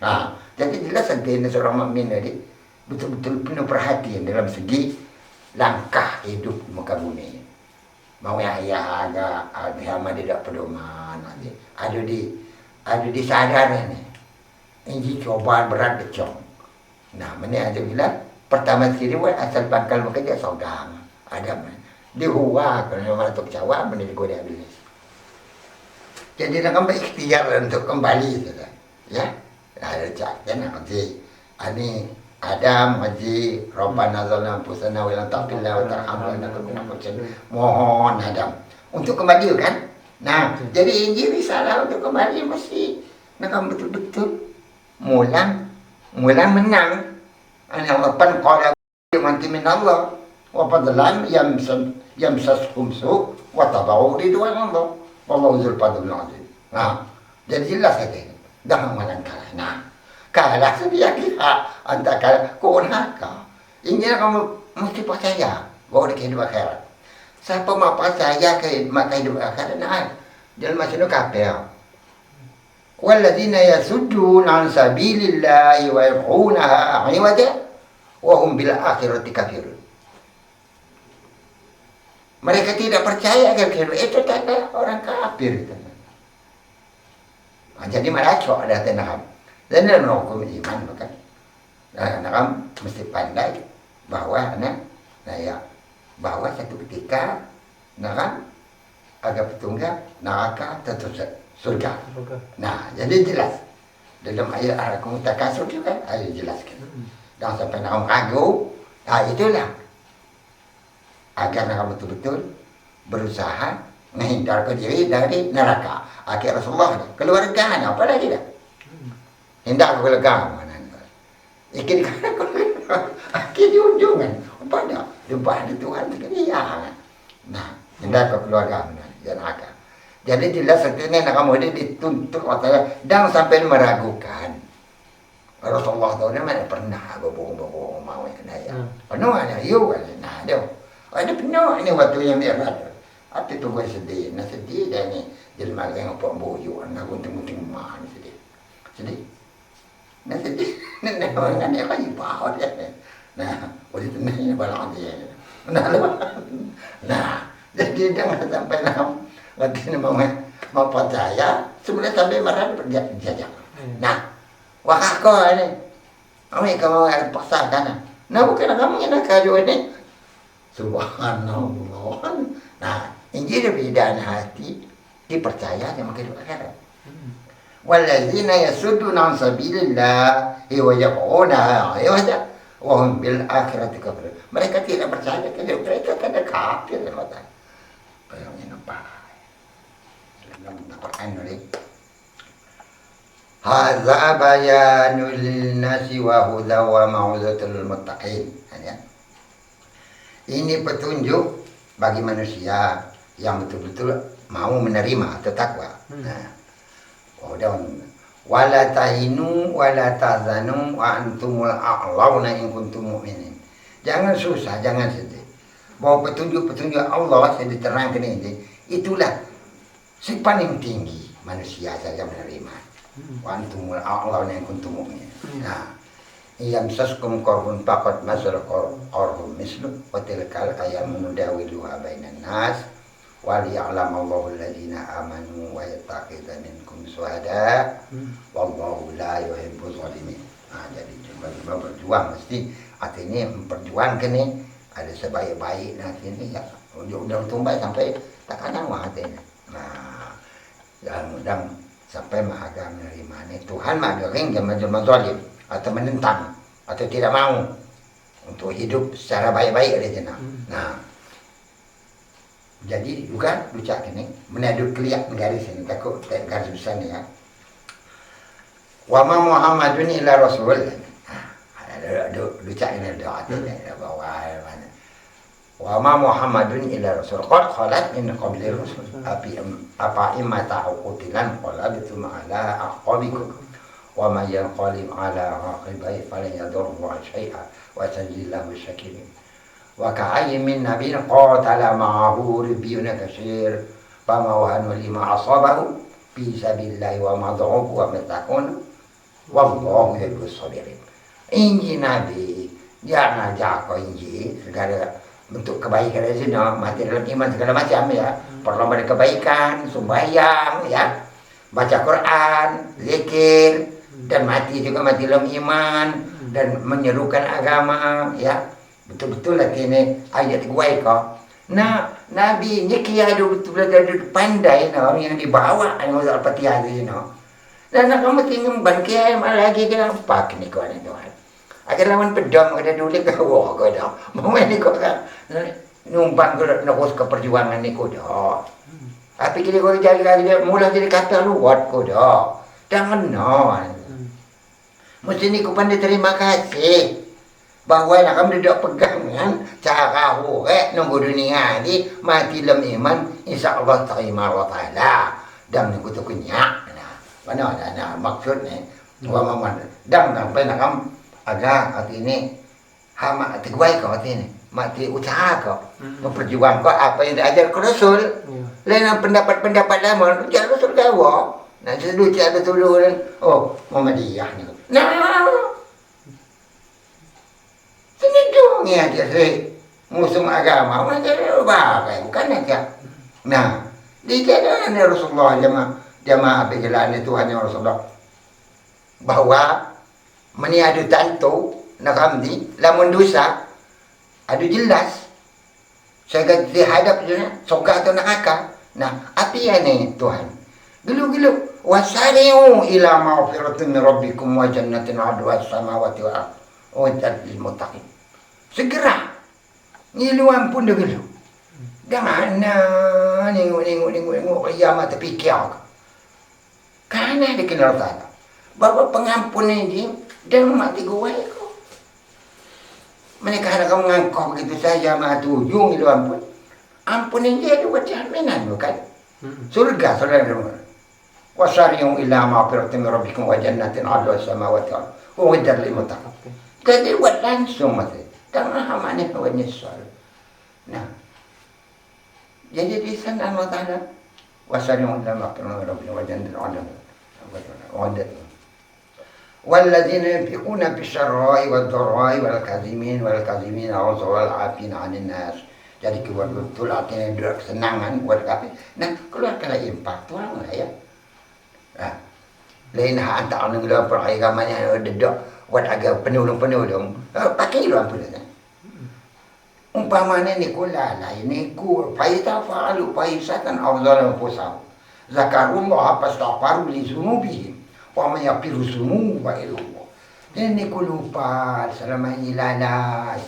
Nah, jadi jelas agenda seorang mukmin tadi betul-betul penuh perhatian dalam segi langkah hidup di muka bumi. Mau ya agak sama tidak pedoman ada di sadar ini. Ini cobaan berat kecong. Nah, mana ada bilang pertama sekali asal pangkal bekerja sogang. Ada mana? Dihuwa kalau mana tuk cawa mana digoda habis. Jadi nak ambil ikhtiar untuk kembali saja. Ya. Ada cakap nanti ani Adam haji Rabbana zalamna anfusana wa lam taghfir lana wa tarhamna lanakunanna mohon Adam untuk kembali kan. Nah, jadi ini risalah untuk kembali mesti nak betul-betul mulang menang. Ana lepan qala manti min Allah wa fadlan yamsaskum su wa tabawu ridwan Allah wallahu dzul fadlil azim. Nah, jadi jelas saja dah melangkah. Nah, kalah sedia kita anda kalah kau nakal. Ini kamu mesti percaya bahwa di kehidupan akhirat. Siapa mau percaya maka hidup akhirat nah dalam masa itu kafir. Walladzina yasudduna an sabilillahi wa yabghunaha 'iwaja wa hum bil akhirati kafirun. Mereka tidak percaya akan kehidupan itu tanda orang kafir itu. Nah, jadi mereka ada tenang. Dan dalam hukum iman bukan. Nah, mesti pandai bahwa bahwa satu ketika agak petunggal neraka tentu surga. Nah, jadi jelas dalam ayat Al-Qur'an Takasur juga ayat jelaskan. Dan sampai nak ragu, nah itulah agar nak betul-betul berusaha menghindarkan diri dari neraka. Akhir Rasulullah keluarga apa lagi dah? Hendak aku legam mana ikin akhir di ujung kan pada depan Tuhan sekalian. Nah, hendak aku keluarga mana jangan akal. Jadi jelas artinya nak kamu ini dituntut katanya dan sampai meragukan. Rasulullah tahu mana pernah aku bohong mau ya. Penuh ada yuk nah ada penuh ini waktu yang merah. Apa itu gue sedih, nah sedih dah ni jadi malah yang apa boyo nak gunting mana sedih. Sedih. Nah sedih, nah orang ni apa ibarat dia. Nah, oleh itu ni balang dia. Nah, jadi jangan sampai nanti mau percaya, sebenarnya sampai marah berjajak. Nah, wah kau ni, kamu ada paksakan. Nah, bukan kamu yang nak kaju ini. Subhanallah. Nah, ini beda hati dipercaya sama kehidupan akhirat. Walladzina yasudduna an sabilillahi wa yabghunaha 'iwaja wa hum bil akhirati kafirun. Mereka tidak percaya kepada mereka kena kafir mata. Bayangin apa? Dalam Al-Qur'an ni. Hadza bayanul linnasi wa huda wa mau'izatul muttaqin. Ini petunjuk bagi manusia yang betul-betul mau menerima atau takwa. Nah, wala tahinu wala tahzanu wa antumul a'launa in kuntum mu'minin. Jangan susah, jangan sedih. Bahwa petunjuk-petunjuk Allah yang diterangkan ini itulah si paling tinggi manusia saja menerima. Wa antumul a'launa in kuntum mu'minin. Nah, yamsaskum qarhun faqad masal qarhum mislu wa tilkal ayamun nudawiluha bainan nas wal ya'lamallahu alladziina amanu wa yattakhidha minkum syuhada wallahu la yuhibbul zalimin. Nah, jadi cuma berjuang mesti artinya memperjuangkan ni ada sebaik-baik nanti ni ya udah tumbai sampai tak kadang hatinya. Nah, dan sampai mahaga menerima ni Tuhan mah gering zaman zalim atau menentang atau tidak mau untuk hidup secara baik-baik oleh jenah. Nah, jadi juga ucap ini menaduk keliak garis ini takut garis besar ni ya. Wa ma Muhammadun illa rasul. Ada ucap ini doa ini bawah mana. Wa ma Muhammadun illa rasul. Qad khalat min qabli rusul. Apa imata qutilan qala bitu ala aqabikum. Wa ma yanqalib ala aqibai falan yadurru syai'a wa tajillahu syakirin. wa ka'ayyin min nabiyyin qatala ma'ahu ribbiyun katsir fama wahanu lima asabahu fi sabilillahi wa ma dha'ufu wa mastakunu wallahu yuhibbus sabirin. Inji Nabi dia ngajak kau inji segala bentuk kebaikan di sini, mati dalam iman segala macam ya, perlombaan kebaikan, sembahyang ya, baca Quran, zikir, dan mati juga mati dalam iman dan menyerukan agama ya, betul-betul lagi ini ayat gue kok. Nah, Nabi ini kia betul-betul pandai no, yang dibawa yang Al-Fatihah ini no. Dan kamu tinggal bangkai malah lagi kenapa ni kau ni Tuhan? Agar lawan pedang ada dulu kau kau dah. Mau ni kau kan numpang kau nak ke perjuangan ni kau dah. Tapi kini kau jadi mula jadi kata luat kau dah. Jangan non. Mesti ni kau pandai terima kasih. Bahawa nak kamu duduk pegangan cara nunggu dunia ni mati dalam iman insya-Allah terima wa taala. Dan ni kau tu kunyak. Mana ada maksud ni? Wa maman. Dan sampai nak kamu agak hati ini hama hati gue kau hati ini mati usaha kau memperjuang kau apa yang diajar ke Rasul lain pendapat-pendapat lama dia Rasul kau nah sedu ada dulu oh Muhammadiyah ni nah sini dong ya dia musuh agama macam apa bukan aja nah di jalan Rasulullah jamaah perjalanan Tuhan Rasulullah bahwa mani ada tanto nak ramdi lamun dosa ada jelas saya kata hadap je surga atau neraka. Nah api ni Tuhan gelu-gelu wasari'u ila maghfiratin min rabbikum wa jannatin 'arduha as-samawati wal ardh uiddat lil muttaqin. Segera ngiluan pun dah gelu jangan nengok kiamat terfikir kerana dikenal Allah bahawa pengampun ini dan mati gue kok. Mereka hendak kamu ngangkau begitu saja mati ujung itu ampun. Ampunin dia juga jaminan bukan? Surga saudara. Wasari'u ila maghfiratin min rabbikum wa jannatin 'arduha as-samawati wal ardh uiddat lil muttaqin. Jadi buat langsung mati. Jangan hamane kau nyesal. Nah. Jadi di sana Allah Taala wasari'u ila maghfiratin min rabbikum wa jannatin 'arduha والذين ينفقون في السراء والضراء والكاظمين الغيظ والعافين عن الناس. Jadi keluar betul artinya dua kesenangan buat kami. Nah keluarkanlah infak tu lah ya. Nah, lain hantar orang dalam peragamannya dedok buat agak penuh-penuh. Pakai dulu apa dah. Umpamanya ni kula lah ini ku faida fa'alu faisatan afdalan fusau. Zakarullah fastaghfiru li dzunubihim. Wa man yaghfiru dzunuba illa Allah. Ini ku lupa selama ini lalai.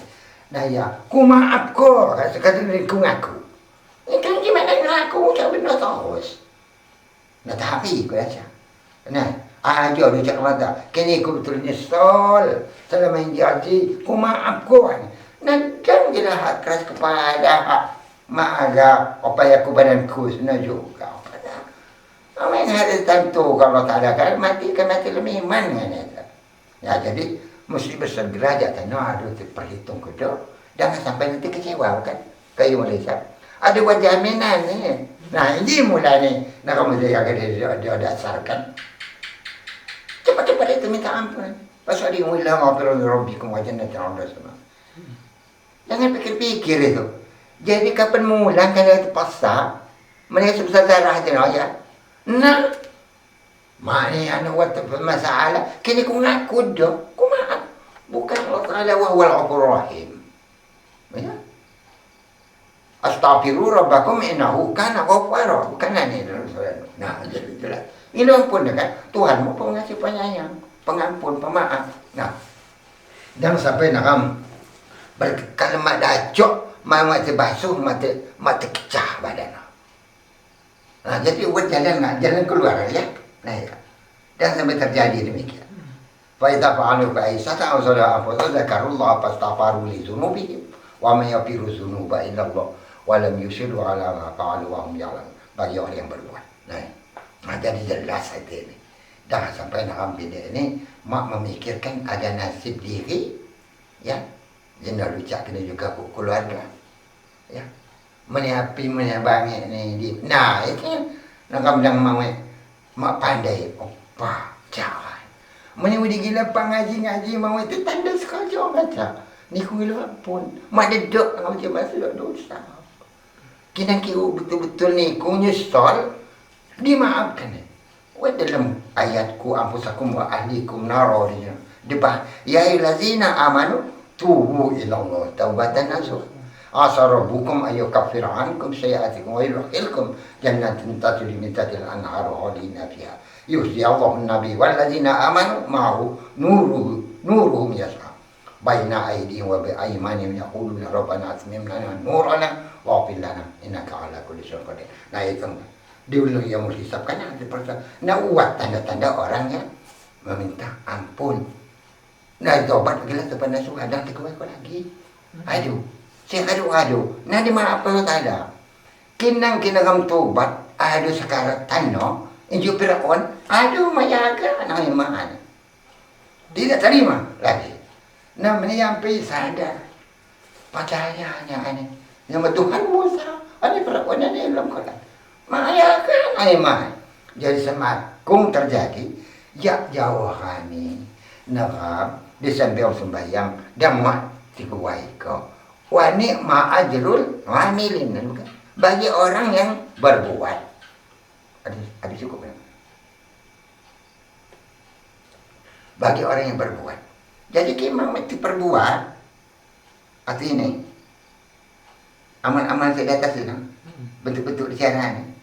Nah ya, ku maaf ko, kata ni ku ngaku. Ini kan gimana ngaku cak benar terus. Nah tapi ku aja. Nah, aja dia cak mata. Kini ku betul nyesal selama ini jadi ku maaf ko. Nah kan dia hak keras kepada maaga apa ya ku badanku sana juga. Apa yang harus tentu kalau tak ada kan mati lebih iman kan ya jadi mesti bersegera aja tanya aduh perhitung kedua jangan sampai nanti kecewa kan kayu Malaysia ada buat jaminan ni nah ini mulai ni nak kamu dia dasarkan cepat-cepat itu minta ampun pasal dia ulah maghfirun rabbikum wa jannatin 'arduha as-samawati jangan pikir-pikir itu jadi kapan mula kalau itu paksa mereka sebesar darah aja nah, mana yang buat masalah? Kini ku ngaku dah, ku maaf. Bukan Allah Taala wahwal ghafurur rahim. Ya. Astaghfiru rabbakum innahu kana ghaffara. Bukan ini nah, jadi jelas. Ini ampun kan? Tuhanmu pengasih penyayang, pengampun, pemaaf. Nah, jangan sampai nak berkalimat dacok, mati basuh, mati kecah badan. Nah, jadi buat jalan keluar ya. Nah, ya. Dan sampai terjadi demikian. Fa idza fa'alu fahisatan aw sala fa dzakarullah fastaghfiru li dzunubihim wa may yaghfiru dzunuba illa Allah wa lam yusiru ala ma fa'alu wa hum ya'lamun. Bagi orang yang berbuat. Nah, jadi jelas saja ini. Jangan sampai nak ambil ini mak memikirkan ada nasib diri ya. Jenda lucak kena juga keluarga. Ya. Menyiapi menyabangi ni di. Nah, itu nak bilang mau mak pandai opa jangan. Menyewi gila pangaji-ngaji mau itu tanda sekali orang kata. Ni kuila pun mak dedok macam masuk dosa. Kena kira betul-betul ni ku nyesal dimaafkan. Wa dalam ayatku anfusakum wa ahlikum naro dia. Depan ya ayyuhallazina amanu tubu ila Allah taubatan nasuha. Asa rabbukum ayyukaffir ankum sayi'atikum wa yudkhilkum jannatin tajri min tahtiha al-anharu khalidina fiha. Yuhyi Allahu an-nabiy wal ladzina amanu ma'ahu nuruhum yas'a baina aydihim wa bi aymanihim yaquluna rabbana atmim lana nurana waghfir lana innaka ala kulli syai'in qadir. Nah itu dulu yang menghisap kan nah uat tanda-tanda orang yang meminta ampun. Nah tobat gila kepada suhada dikuat lagi. Aduh, saya aduh. Nah di mana apa tak ada? Kinang kinagam tobat, aduh sekarang tano, inju pirakon, aduh mayaga anak iman. Tidak terima lagi. Nah menyampai sadar pacarnya ini yang Tuhan Musa, ada pirakon ini belum kolam. Maya kan aiman. Jadi semakum terjadi ya jauhani nakam disambil sembahyang dan mati kuwai ko. Wani ma'ajrul amilin bagi orang yang berbuat. Ada cukup kan? Bagi orang yang berbuat. Jadi kita mesti berbuat. Artinya amal-amal di atas itu bentuk-bentuk cara ni.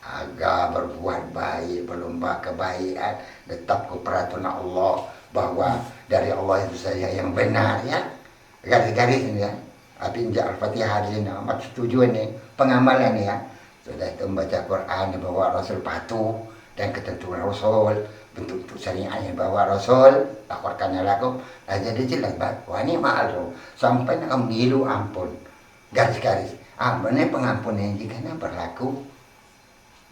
Agar berbuat baik, berlomba kebaikan, tetap ke peraturan Allah bahwa dari Allah itu saja yang benar ya. Garis-garis ini ya. Abinja Al-Fatihah di sini amat setuju ni pengamalan ya. Sudah itu membaca Quran bahwa Rasul patuh dan ketentuan Rasul, bentuk-bentuk syariatnya bahwa Rasul laporkannya laku. Nah, jadi jelas bahwa ini ma'al sampai nak milu ampun. Garis-garis. Benar pengampunan jika berlaku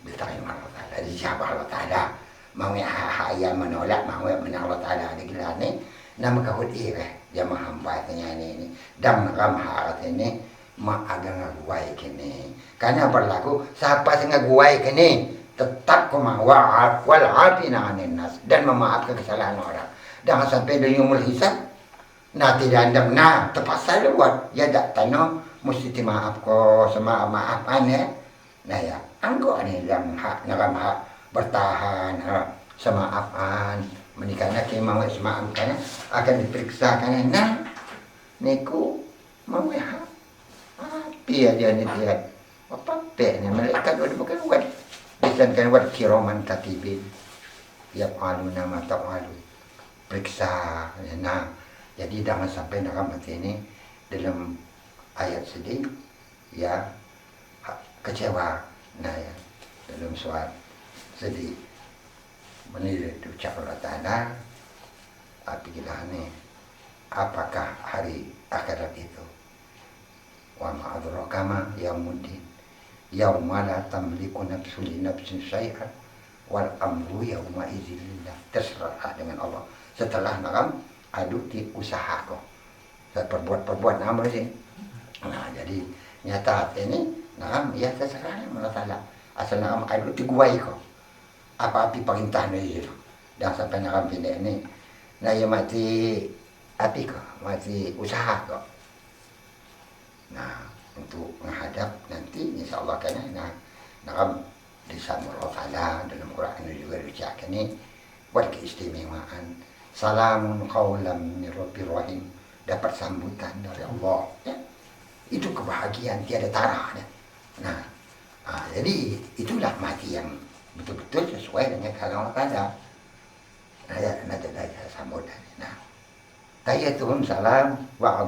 diterima Allah Ta'ala, dijabah Allah Ta'ala. Mau yang menolak, mau yang menang Allah Ta'ala. Ada gila ni, nama kahut jamaah hamba ini. Dan makam harat ini, mak agak ngaguai kini. Karena berlaku, siapa yang ngaguai kini, tetap kumawa'af wal'afina anin nas. Dan memaafkan kesalahan orang. Dan sampai dari umul hisab, nah tidak ada, nah terpaksa lewat. Ya tak tanya, mesti maaf ko, sama maafan ya. Nah ya, anggo ni yang hak nakam hak bertahan semaafan menikahnya mau semaafkan akan diperiksa kan nah niku mau hak api aja ni dia apa pe ni malaikat bukan buat disangkan buat kiraman katibin ya alu nama ta'alu periksa nah jadi jangan sampai nakam ini dalam ayat sedih ya kecewa nah ya dalam soal sedih menilai ucap Allah Ta'ala api kita ni apakah hari akhirat itu wa ma'adraka ma yaumuddin yauma la tamliku nafsun li nafsin syai'an wal amru yauma idzin lillah terserah dengan Allah setelah nakam adu di usaha kok saya perbuat nama sih nah jadi nyata ini nah ya terserah Allah Ta'ala asal nakam adu di guai kok apa-api perintah ni itu dan sampai nakam pindah ni nah ya mati api kok mati usaha kok nah untuk menghadap nanti insyaallah kan nah nakam disambut Allah Ta'ala dalam Quran ini juga diucapkan ni buat keistimewaan salamun qaulam min rabbir rahim dapat sambutan dari Allah ya. Itu kebahagiaan tiada tara ya. Nah, jadi itulah mati yang betul-betul sesuai dengan kalau Allah Ta'ala. Nah, ya, nanti ada sambutan. Nah, tahiyyatuhum salam wa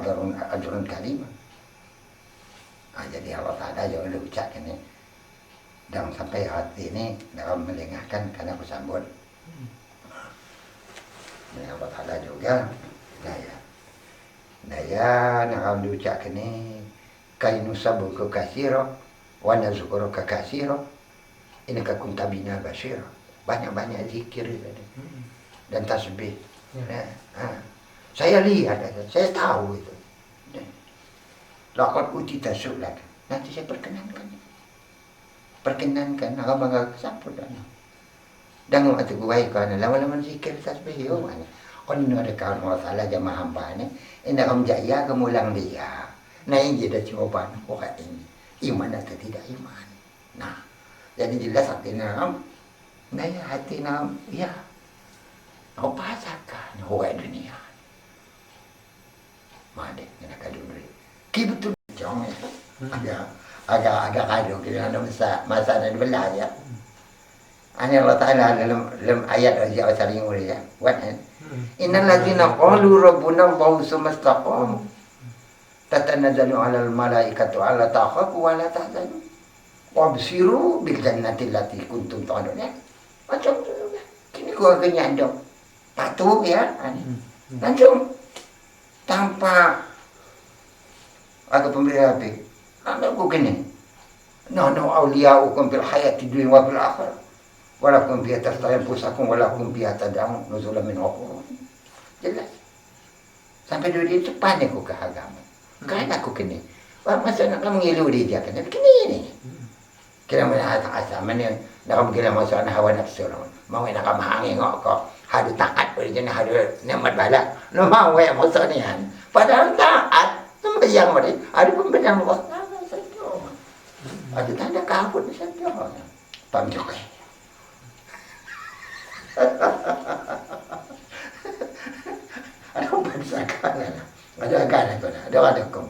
ajrun karimah. Nah, jadi Allah Ta'ala juga ucapkan ini dan sampai hati ini dalam melengahkan karena aku sambut. Nah, Allah Ta'ala juga nah ya nak diucapkan ini kainu sabuka kasiro wa nazkuruka kasiro innaka kunta bina basira banyak-banyak zikir dan tasbih saya lihat saya tahu itu Laqad utita su'lak. Nanti saya perkenankan abang sampun dah. Dan waktu gua ikan lama-lama zikir tasbih yo mana. Kon ada kawan masalah jamaah hamba ni. Indah kamu jaya kemulang dia. Nah ini jadi jawaban orang ini. Iman atau tidak iman. Nah, jadi jelas hatinya nah ya hatinya ya. Kau pasakan orang dunia. Mana nak kadu ni. Ki betul jangan agak kadu kita ada masa ada belah ya. Ani Allah Ta'ala dalam ayat yang sering ya. Wan. Innal ladzina qalu rabbuna Allah tsumma istaqamu tatanazzalu 'alal malaikati alla takhafu wa la tahzanu wabshiru bil jannati allati kuntum tu'adun ya. Macam tu. Kini gua kenyandok. Patuh ya. Langsung tanpa ada pemberian api. Aku gini. Nahnu awliya'ukum fil hayati dunya wa fil akhirah. Walakum biha tastayanfusakum walakum biha tad'un nuzulan min ghafur. Jelas. Sampai dulu itu panik aku ke agama. Karena aku kini. Masa nak mengilu dia kan. Begini ni. Kira mana asa mana nak kira masa nak hawa nafsu. Mau nak mahangin kok. Hadu taat boleh jadi hadu nemat bala. No mau ya masa ni kan. Padahal taat sembahyang boleh. Ada pemberian Allah. Ada tanda kabut di sana. Pamjok. Ada bangsa kanan, ada kanan tu, ada kum.